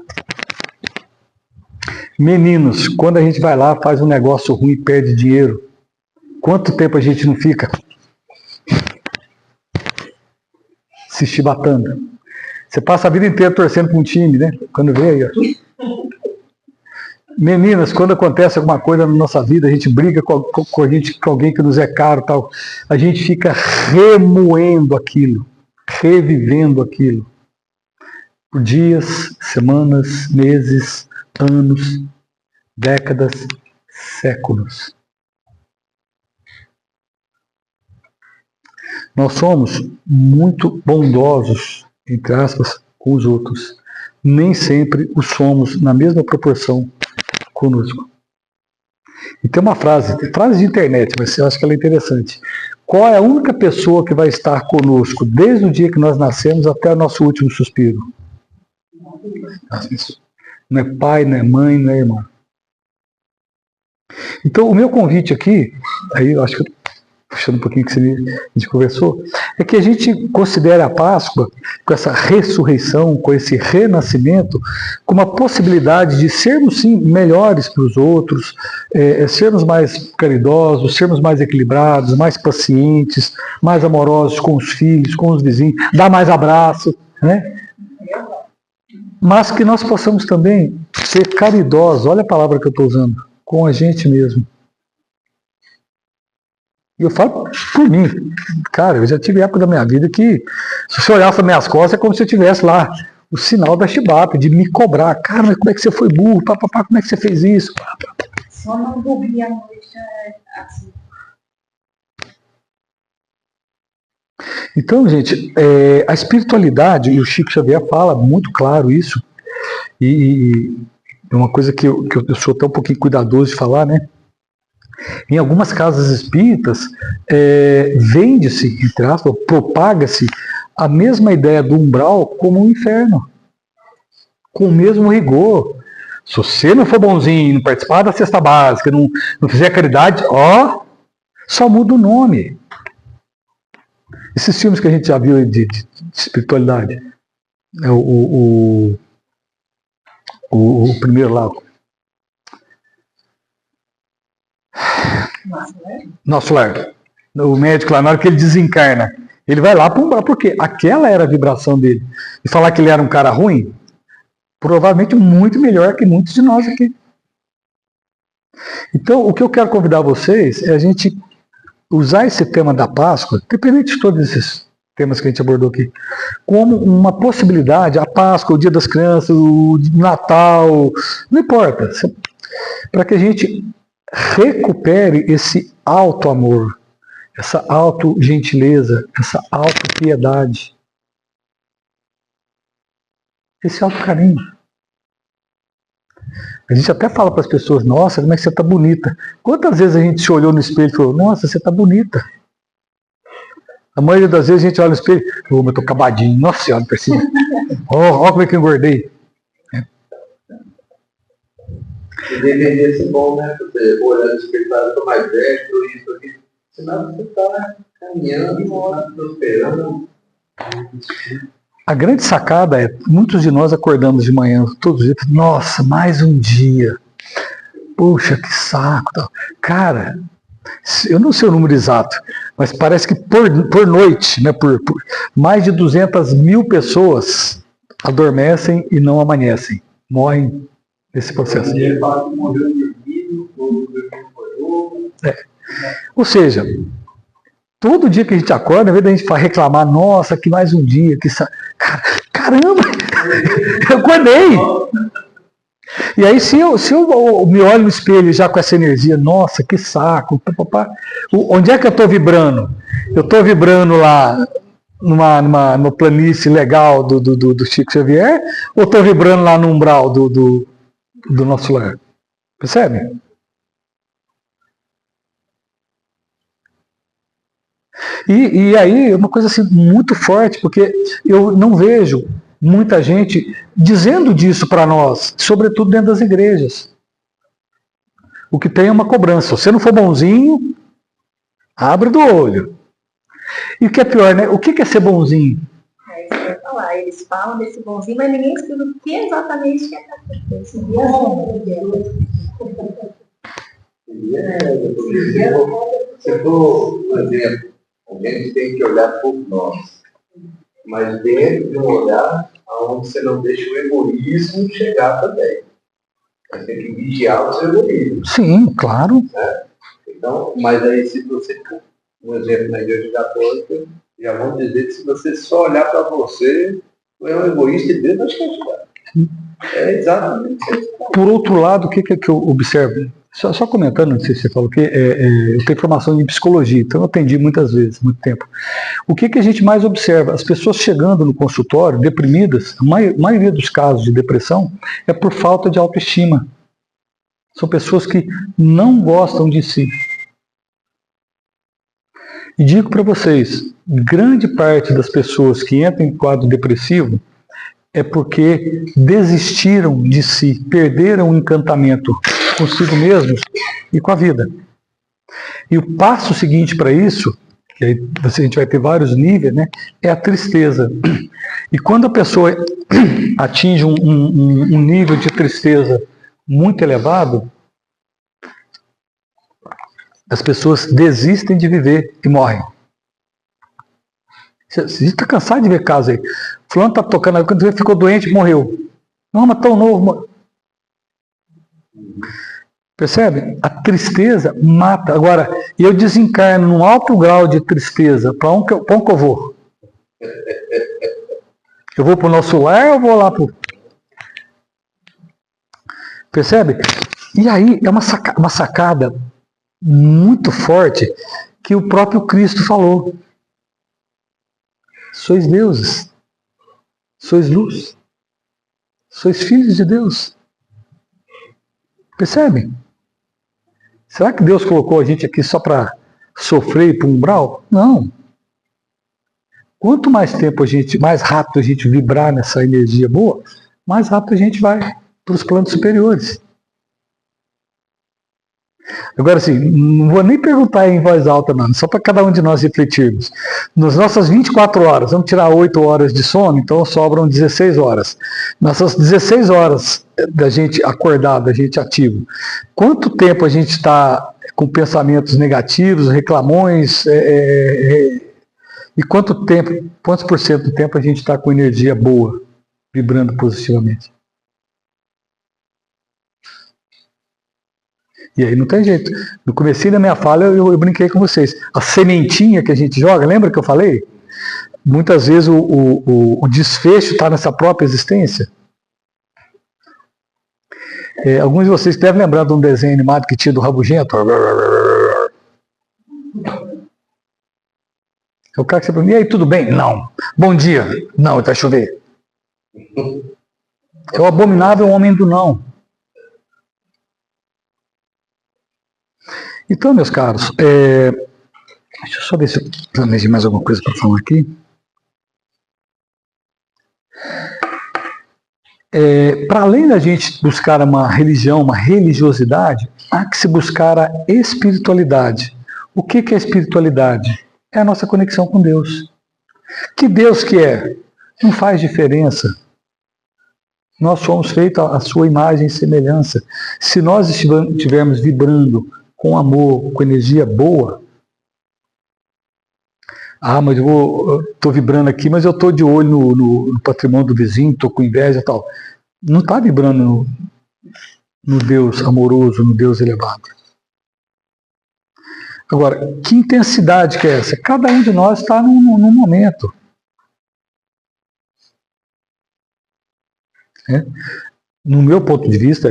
Meninos, quando a gente vai lá, faz um negócio ruim e perde dinheiro, quanto tempo a gente não fica se chibatando? Você passa a vida inteira torcendo para um time, né? Quando vê aí, ó. Meninas, quando acontece alguma coisa na nossa vida, a gente briga com alguém que nos é caro, tal, a gente fica remoendo aquilo, revivendo aquilo, por dias, semanas, meses, anos, décadas, séculos. Nós somos muito bondosos, entre aspas, com os outros. Nem sempre o somos na mesma proporção conosco. E tem uma frase de internet, mas eu acho que ela é interessante. Qual é a única pessoa que vai estar conosco desde o dia que nós nascemos até o nosso último suspiro? Não é pai, não é mãe, não é irmão. Então, o meu convite aqui, aí eu acho que puxando um pouquinho que a gente conversou, é que a gente considere a Páscoa, com essa ressurreição, com esse renascimento, como uma possibilidade de sermos, sim, melhores para os outros, sermos mais caridosos, sermos mais equilibrados, mais pacientes, mais amorosos com os filhos, com os vizinhos, dar mais abraço, né? Mas que nós possamos também ser caridosos, olha a palavra que eu estou usando, com a gente mesmo. E eu falo por mim, cara, eu já tive época da minha vida que, se você olhar para minhas costas, é como se eu estivesse lá o sinal da chibata, de me cobrar. Cara, mas como é que você foi burro? Papapá, como é que você fez isso? Só não dormir à noite assim. Então, gente, a espiritualidade, e o Chico Xavier fala muito claro isso, e é uma coisa que eu sou até um pouquinho cuidadoso de falar, né? Em algumas casas espíritas, vende-se, entre aspas, propaga-se a mesma ideia do umbral como um inferno, com o mesmo rigor. Se você não for bonzinho, não participar da cesta básica, não fizer caridade, só muda o nome. Esses filmes que a gente já viu de espiritualidade, o primeiro lá, Nosso Lar, o médico lá, na hora que ele desencarna, ele vai lá para umbral, porque aquela era a vibração dele. E falar que ele era um cara ruim, provavelmente muito melhor que muitos de nós aqui. Então, o que eu quero convidar vocês é a gente usar esse tema da Páscoa, independente de todos esses temas que a gente abordou aqui, como uma possibilidade, a Páscoa, o Dia das Crianças, o Natal, não importa, para que a gente recupere esse alto amor, essa auto gentileza, essa auto piedade, esse alto carinho. A gente até fala para as pessoas, nossa, como é que você está bonita. Quantas vezes a gente se olhou no espelho e falou, nossa, você está bonita. A maioria das vezes a gente olha no espelho e fala, eu estou acabadinho, nossa senhora, precisa. Olha como é que eu engordei. E deveria ser bom, né? Você olhar no espelho e falar, eu estou mais velho, estou isso aqui. Senão você está caminhando, está prosperando. A grande sacada é, muitos de nós acordamos de manhã, todos os dias, nossa, mais um dia. Puxa, que saco. Cara, eu não sei o número exato, mas parece que por noite, né, por mais de 200 mil pessoas adormecem e não amanhecem. Morrem nesse processo. Ou seja, todo dia que a gente acorda, ao invés de a gente reclamar, nossa, que mais um dia, que caramba, eu acordei. E aí, se eu me olho no espelho já com essa energia, nossa, que saco, onde é que eu estou vibrando? Eu estou vibrando lá numa planície legal do Chico Xavier, ou estou vibrando lá no umbral do Nosso Lar? Percebe? E aí, uma coisa assim muito forte, porque eu não vejo muita gente dizendo disso para nós, sobretudo dentro das igrejas. O que tem é uma cobrança. Se você não for bonzinho, abre do olho. E o que é pior, né? O que é ser bonzinho? É isso que eu ia falar. Eles falam desse bonzinho, mas ninguém explica o que exatamente é esse Se for, por exemplo, a gente tem que olhar por nós, mas dentro de um olhar onde você não deixa o egoísmo chegar também. Você tem que vigiar o seu egoísmo. Sim, claro. Né? Então, mas aí se você, um exemplo na igreja católica, já vão dizer que se você só olhar para você, é um egoísta e Deus vai te ajudar. É exatamente isso. Por outro lado, o que eu observo? Só comentando, não sei se você falou que eu tenho formação em psicologia, então eu atendi muitas vezes, muito tempo. O que a gente mais observa? As pessoas chegando no consultório, deprimidas, a maioria dos casos de depressão é por falta de autoestima. São pessoas que não gostam de si. E digo para vocês, grande parte das pessoas que entram em quadro depressivo é porque desistiram de si, perderam o encantamento consigo mesmos e com a vida. E o passo seguinte para isso, que aí a gente vai ter vários níveis, né, é a tristeza. E quando a pessoa atinge um nível de tristeza muito elevado, as pessoas desistem de viver e morrem. Você está cansado de ver casos aí. Fulano está tocando, quando você ficou doente, morreu. Não, mas tão novo. Percebe? A tristeza mata. Agora, eu desencarno num alto grau de tristeza. Para onde que eu vou? Eu vou para o nosso lar ou eu vou lá para o... Percebe? E aí é uma sacada muito forte que o próprio Cristo falou. Sois deuses, sois luz, sois filhos de Deus. Percebe? Será que Deus colocou a gente aqui só para sofrer e para o umbral? Não. Quanto mais tempo mais rápido a gente vibrar nessa energia boa, mais rápido a gente vai para os planos superiores. Agora, assim, não vou nem perguntar em voz alta, não, só para cada um de nós refletirmos. Nas nossas 24 horas, vamos tirar 8 horas de sono, então sobram 16 horas. Nessas 16 horas da gente acordado, da gente ativo, quanto tempo a gente está com pensamentos negativos, reclamões, e quantos por cento do tempo a gente está com energia boa, vibrando positivamente? E aí não tem jeito. No comecinho da minha fala eu brinquei com vocês. A sementinha que a gente joga, lembra que eu falei? Muitas vezes o desfecho está nessa própria existência. Alguns de vocês devem lembrar de um desenho animado que tinha do Rabugento. O cara que você pergunta, e aí, tudo bem? Não. Bom dia? Não, vai chover. É o abominável homem do não. Então, meus caros, deixa eu só ver se eu planejei mais alguma coisa para falar aqui. Para além da gente buscar uma religião, uma religiosidade, há que se buscar a espiritualidade. O que é a espiritualidade? É a nossa conexão com Deus. Que Deus que é? Não faz diferença. Nós somos feitos à sua imagem e semelhança. Se nós estivermos vibrando com amor, com energia boa, mas eu estou vibrando aqui, mas eu estou de olho no patrimônio do vizinho, estou com inveja e tal. Não está vibrando no Deus amoroso, no Deus elevado. Agora, que intensidade que é essa? Cada um de nós está num momento. No meu ponto de vista,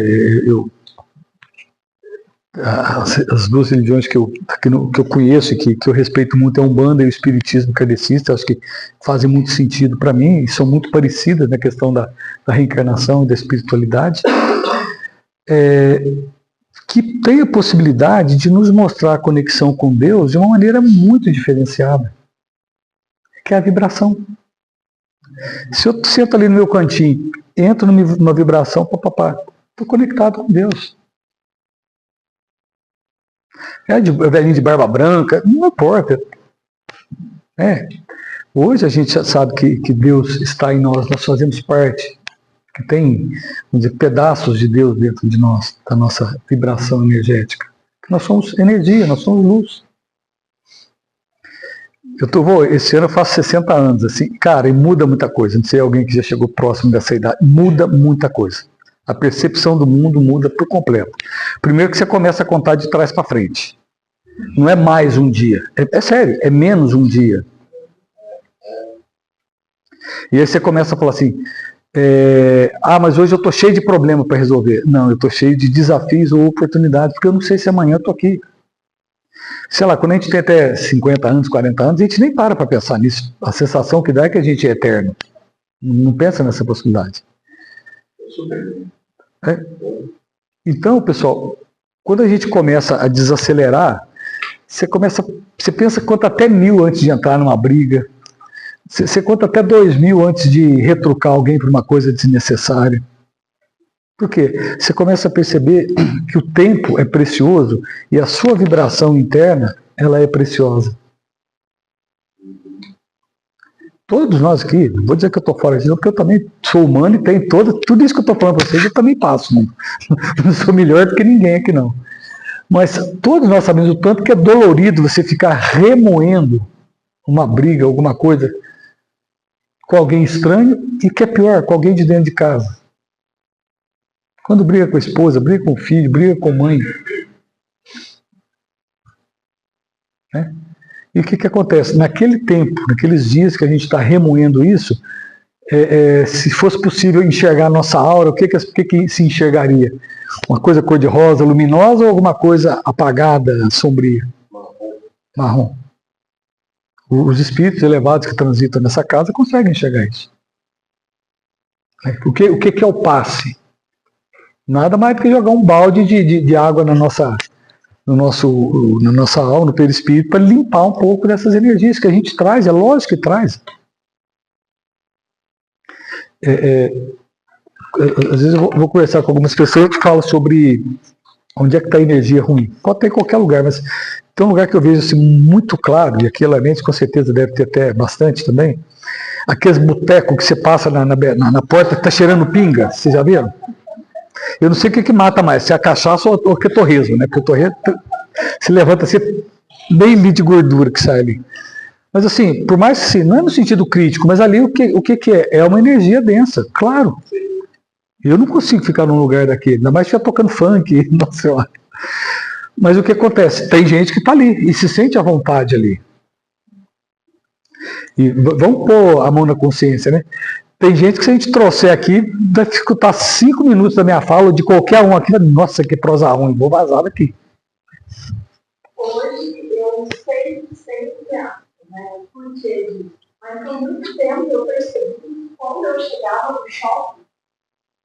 as duas religiões que eu conheço e que eu respeito muito é a Umbanda e o Espiritismo kardecista, acho que fazem muito sentido para mim e são muito parecidas na questão da reencarnação e da espiritualidade, que tem a possibilidade de nos mostrar a conexão com Deus de uma maneira muito diferenciada, que é a vibração. Se eu sento ali no meu cantinho, entro numa vibração, estou conectado com Deus. Velhinho de barba branca, não importa. Hoje a gente já sabe que Deus está em nós fazemos parte, que tem, vamos dizer, pedaços de Deus dentro de nós, da nossa vibração energética. Nós somos energia, nós somos luz. Esse ano eu faço 60 anos, assim, cara, e muda muita coisa. Não sei alguém que já chegou próximo dessa idade, muda muita coisa. A percepção do mundo muda por completo. Primeiro que você começa a contar de trás para frente. Não é mais um dia. É sério, é menos um dia. E aí você começa a falar assim, mas hoje eu estou cheio de problema para resolver. Não, eu estou cheio de desafios ou oportunidades, porque eu não sei se amanhã eu estou aqui. Sei lá, quando a gente tem até 50 anos, 40 anos, a gente nem para pensar nisso. A sensação que dá é que a gente é eterno. Não pensa nessa possibilidade. Então, pessoal, quando a gente começa a desacelerar, você pensa conta até 1000 antes de entrar numa briga, você conta até 2000 antes de retrucar alguém por uma coisa desnecessária. Por quê? Você começa a perceber que o tempo é precioso e a sua vibração interna, ela é preciosa. Todos nós aqui, não vou dizer que eu estou fora disso, porque eu também sou humano e tenho tudo isso que eu estou falando para vocês, eu também passo. Não sou melhor do que ninguém aqui não. Mas todos nós sabemos o tanto que é dolorido você ficar remoendo uma briga, alguma coisa com alguém estranho e que é pior, com alguém de dentro de casa. Quando briga com a esposa, briga com o filho, briga com a mãe. E o que acontece? Naquele tempo, naqueles dias que a gente está remoendo isso, se fosse possível enxergar a nossa aura, o que se enxergaria? Uma coisa cor-de-rosa, luminosa, ou alguma coisa apagada, sombria? Marrom. Os espíritos elevados que transitam nessa casa conseguem enxergar isso. O que é o passe? Nada mais do que jogar um balde de água na nossa alma, no perispírito, para limpar um pouco dessas energias que a gente traz. É lógico que traz. Às vezes eu vou conversar com algumas pessoas que falam sobre onde é que está a energia ruim. Pode ter em qualquer lugar, mas tem um lugar que eu vejo assim, muito claro, e aqui em Lamentes com certeza deve ter até bastante também, aqueles botecos que você passa na porta que está cheirando pinga, vocês já viram? Eu não sei o que mata mais, se é a cachaça ou o que é torresmo, né? Porque o torresmo se levanta assim, bem litro de gordura que sai ali. Mas assim, por mais que assim, não é no sentido crítico, mas ali o que é? É uma energia densa, claro. Eu não consigo ficar num lugar daquele, ainda mais se estiver tocando funk, nossa senhora. Mas o que acontece? Tem gente que está ali e se sente à vontade ali. E vamos pôr a mão na consciência, né? Tem gente que se a gente trouxer aqui, vai escutar 5 minutos da minha fala, ou de qualquer um aqui, nossa, que prosa ruim, vou vazar daqui. Hoje eu sempre acho, né? Porque, mas por muito tempo eu percebi que quando eu chegava no shopping,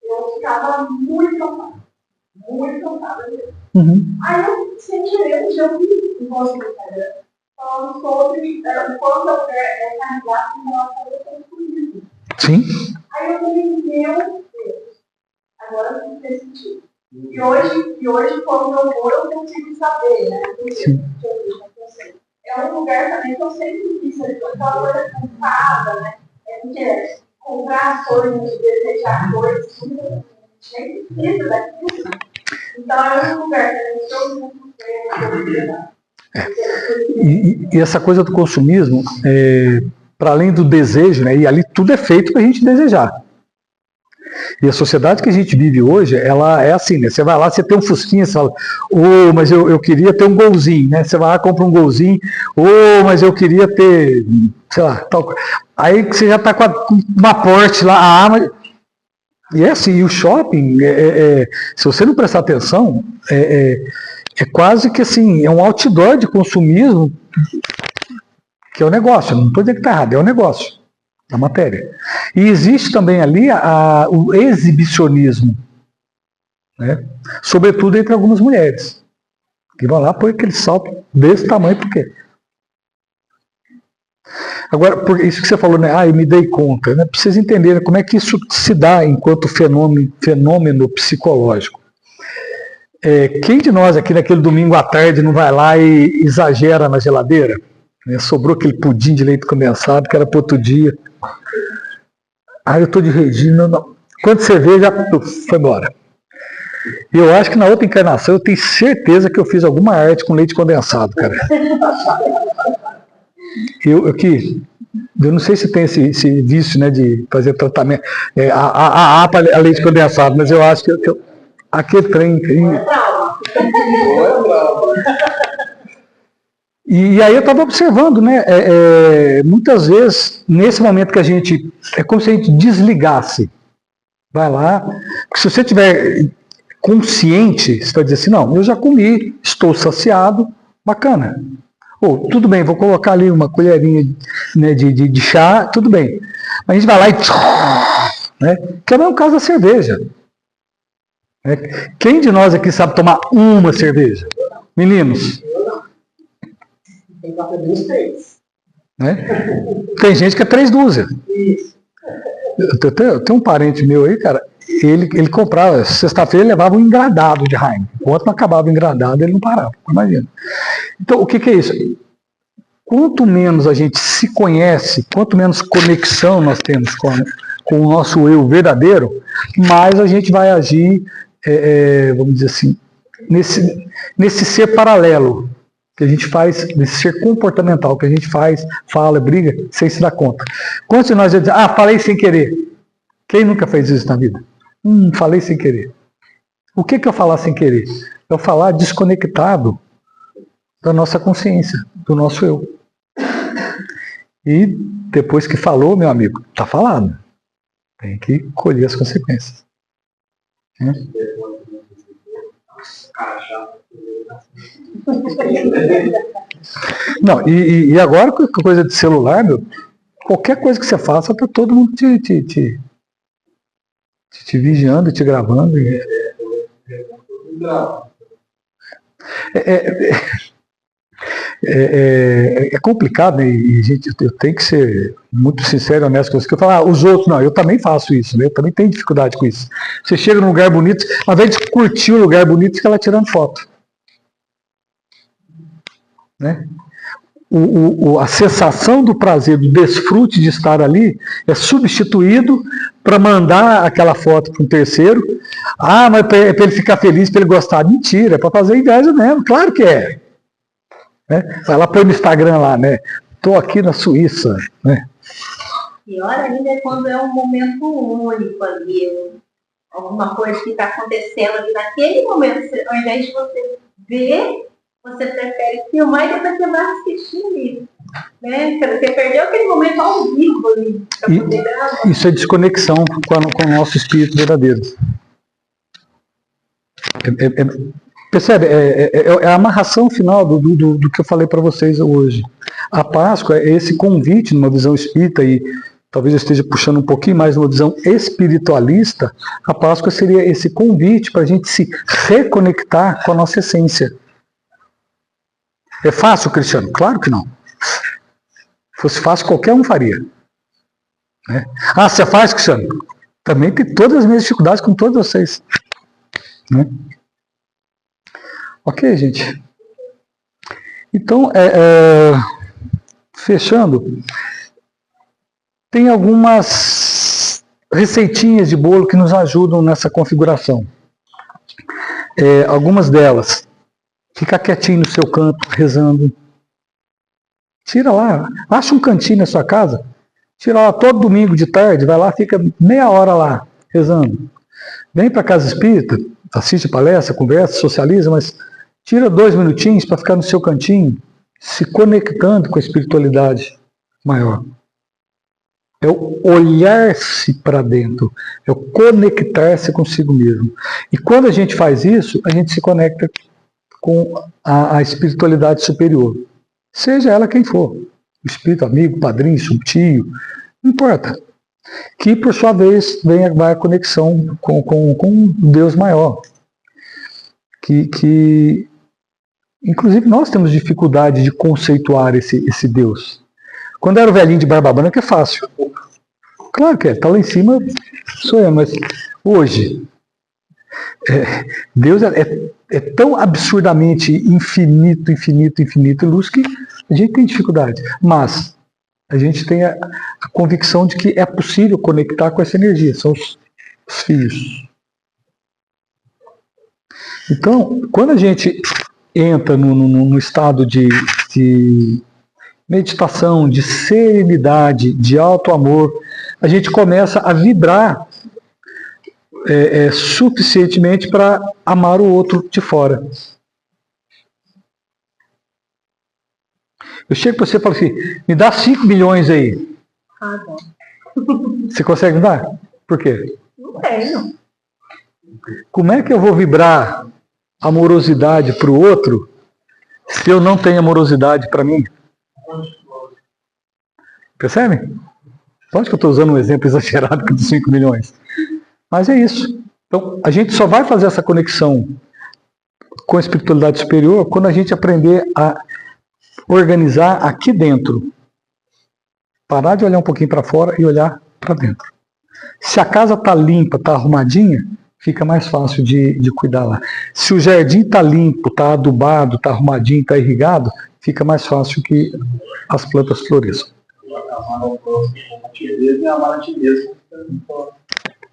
eu ficava muito cansada. Muito cansada mesmo. Uhum. Aí eu, sem querer, eu vi um post no Instagram falando sobre o quanto eu carregava com relação ao turismo. Sim. Aí eu falei, meu Deus, agora não fez sentido. E hoje, quando eu vou, eu consigo saber, né? É um lugar também que eu sempre quis, aquela coisa cansada, né? É porque comprar sonhos, desejar coisas, gente precisa daquilo. Então é um lugar que eu não E essa coisa do consumismo, para além do desejo, né, e ali tudo é feito para a gente desejar. E a sociedade que a gente vive hoje, ela é assim, né? Você vai lá, você tem um fusquinha, você fala, mas eu queria ter um golzinho, né? Você vai lá, compra um golzinho, mas eu queria ter, sei lá, tal. Aí você já está com uma Porsche lá, a arma. E é assim, e o shopping, se você não prestar atenção, é quase que assim, é um outdoor de consumismo, que é o negócio, não estou dizendo que está errado, é o negócio, a matéria. E existe também ali o exibicionismo, né? Sobretudo entre algumas mulheres, que vão lá, põe aquele salto desse tamanho, por quê? Agora, por isso que você falou, né? Eu me dei conta, né? Para vocês entenderem como é que isso se dá enquanto fenômeno psicológico. Quem de nós aqui naquele domingo à tarde não vai lá e exagera na geladeira? Né? Sobrou aquele pudim de leite condensado que era para outro dia. Eu estou de regime. Quando você vê, já foi embora. E eu acho que na outra encarnação eu tenho certeza que eu fiz alguma arte com leite condensado, cara. Eu não sei se tem esse vício, né, de fazer tratamento a leite condensado, mas eu acho que aquele trem. E aí eu estava observando, né? Muitas vezes, nesse momento que a gente. É como se a gente desligasse. Vai lá. Se você estiver consciente, você vai dizer assim: não, eu já comi, estou saciado, bacana. Tudo bem, vou colocar ali uma colherinha, né, de chá, tudo bem. A gente vai lá e. Né, que é o mesmo caso da cerveja. Quem de nós aqui sabe tomar uma cerveja? Meninos? Tem que beber 3. Né? Tem gente que é 3 dúzias. Isso. Eu tenho um parente meu aí, cara, ele comprava, sexta-feira ele levava um engradado de Heineken. Enquanto não acabava o engradado, ele não parava, imagina. Então, o que é isso? Quanto menos a gente se conhece, quanto menos conexão nós temos com o nosso eu verdadeiro, mais a gente vai agir, vamos dizer assim, nesse ser paralelo que a gente faz, nesse ser comportamental que a gente faz, fala, briga, sem se dar conta. Quantos de nós já dizem, falei sem querer? Quem nunca fez isso na vida? Falei sem querer. O que é eu falar sem querer? Eu falar desconectado da nossa consciência, do nosso eu. E depois que falou, meu amigo, tá falado. Tem que colher as consequências. Né? Não, e agora com a coisa de celular, meu, qualquer coisa que você faça, tá todo mundo te vigiando, te gravando. É complicado, né? E, gente, eu tenho que ser muito sincero e honesto com você. Eu falo, os outros, não, eu também faço isso, né? Eu também tenho dificuldade com isso. Você chega num lugar bonito, ao invés de curtir o lugar bonito, fica lá tirando foto. Né? A sensação do prazer, do desfrute de estar ali, é substituído para mandar aquela foto para um terceiro. Ah, mas para ele ficar feliz, para ele gostar. Mentira, é para fazer inveja mesmo, claro que é. Né? Vai lá, põe no Instagram lá, né? Estou aqui na Suíça. Né? Pior ainda é quando é um momento único ali, alguma coisa que está acontecendo ali naquele momento, ao invés de você ver, você prefere filmar e depois você vai assistir ali. Né? Você perdeu aquele momento ao vivo ali. Isso é desconexão com o nosso espírito verdadeiro. Percebe? É a amarração final do que eu falei para vocês hoje. A Páscoa é esse convite numa visão espírita, e talvez eu esteja puxando um pouquinho mais numa visão espiritualista. A Páscoa seria esse convite para a gente se reconectar com a nossa essência. É fácil, Cristiano? Claro que não. Se fosse fácil, qualquer um faria. Né? Ah, você faz, Cristiano? Também tem todas as minhas dificuldades com todos vocês. Né? Ok, gente. Então, fechando, tem algumas receitinhas de bolo que nos ajudam nessa configuração. Algumas delas, ficar quietinho no seu canto, rezando. Tira lá, acha um cantinho na sua casa, tira lá todo domingo de tarde, vai lá, fica meia hora lá, rezando. Vem para a casa espírita, assiste palestra, conversa, socializa, mas tira 2 minutinhos para ficar no seu cantinho, se conectando com a espiritualidade maior. É o olhar-se para dentro, é o conectar-se consigo mesmo. E quando a gente faz isso, a gente se conecta com a espiritualidade superior. Seja ela quem for. O espírito amigo, padrinho, tio, não importa. Que, por sua vez, vai a conexão com Deus maior. Que inclusive, nós temos dificuldade de conceituar esse Deus. Quando era o velhinho de barba branca, é fácil. Claro que está lá em cima, sou eu, mas hoje, Deus é tão absurdamente infinito e luz que a gente tem dificuldade. Mas a gente tem a convicção de que é possível conectar com essa energia, são os fios. Então, quando a gente entra no estado de meditação, de serenidade, de alto amor, a gente começa a vibrar suficientemente para amar o outro de fora. Eu chego para você e falo assim, me dá 5 milhões aí. Ah, bom. Você consegue me dar? Por quê? Não tenho. Como é que eu vou vibrar amorosidade para o outro se eu não tenho amorosidade para mim? Percebe? Pode que eu estou usando um exemplo exagerado dos 5 milhões. Mas é isso. Então, a gente só vai fazer essa conexão com a espiritualidade superior quando a gente aprender a organizar aqui dentro. Parar de olhar um pouquinho para fora e olhar para dentro. Se a casa está limpa, está arrumadinha, fica mais fácil de cuidar lá. Se o jardim está limpo, está adubado, está arrumadinho, está irrigado, fica mais fácil que as plantas floresçam.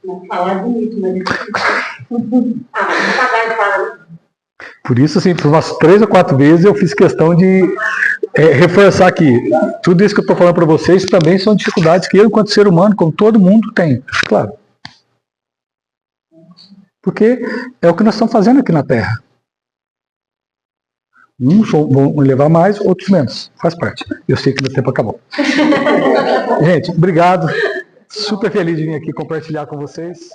Não falar bonito, mas pagar. Por isso, assim, por umas 3 ou 4 vezes eu fiz questão de reforçar aqui. Tudo isso que eu estou falando para vocês também são dificuldades que eu, enquanto ser humano, como todo mundo, tem. Claro. Porque é o que nós estamos fazendo aqui na Terra. Uns vão levar mais, outros menos. Faz parte. Eu sei que meu tempo acabou. Gente, obrigado. Super feliz de vir aqui compartilhar com vocês.